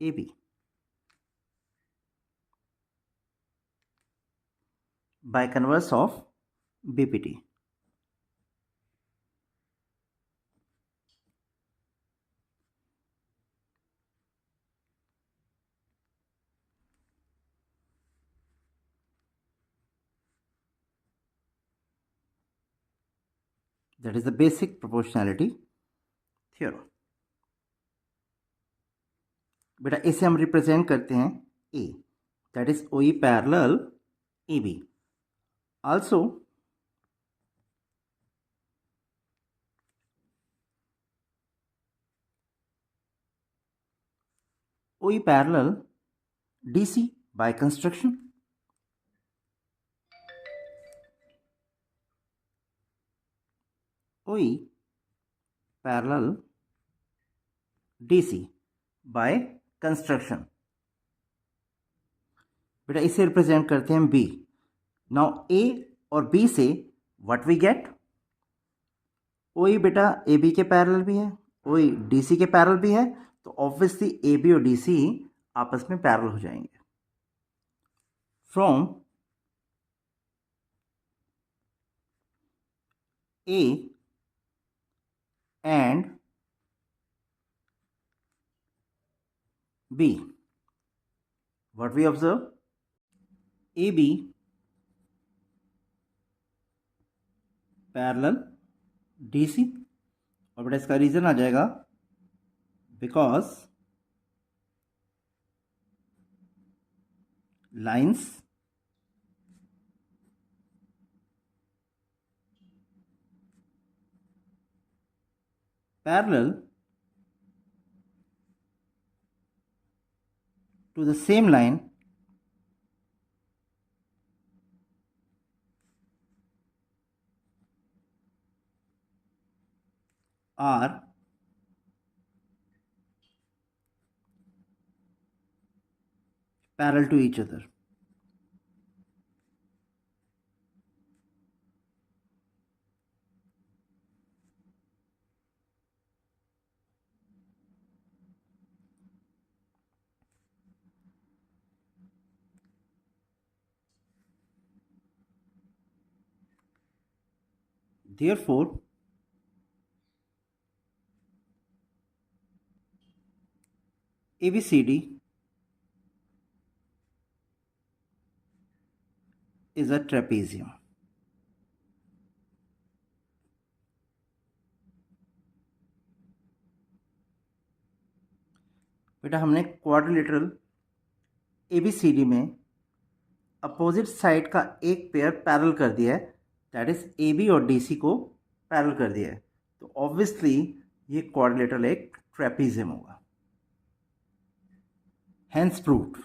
AB by converse of BPT। That is the basic proportionality theorem। बेटा इसे हम represent करते हैं A, that is OE parallel AB। Also OE parallel DC by construction। OE parallel DC by construction। बेटा इसे represent करते हैं B। Now A और B से व्हाट वी गेट, OE बेटा AB के पैरेलल भी है, OE DC के पैरेलल भी है, तो ऑब्वियसली AB और DC आपस में पैरेलल हो जाएंगे। From A and B, what we observe, AB parallel DC, और बेटा इसका रीजन आ जाएगा because lines parallel to the same line are parallel to each other. Therefore, ABCD is a trapezium. बेटा हमने क्वाड्रिलेटरल ABCD में अपोजिट साइड का एक पेयर पैरेलल कर दिया है, दैट इज AB और DC को पैरेलल कर दिया है, तो ऑब्वियसली ये क्वाड्रिलेटरल एक ट्रेपेजियम होगा, हेंस प्रूव्ड।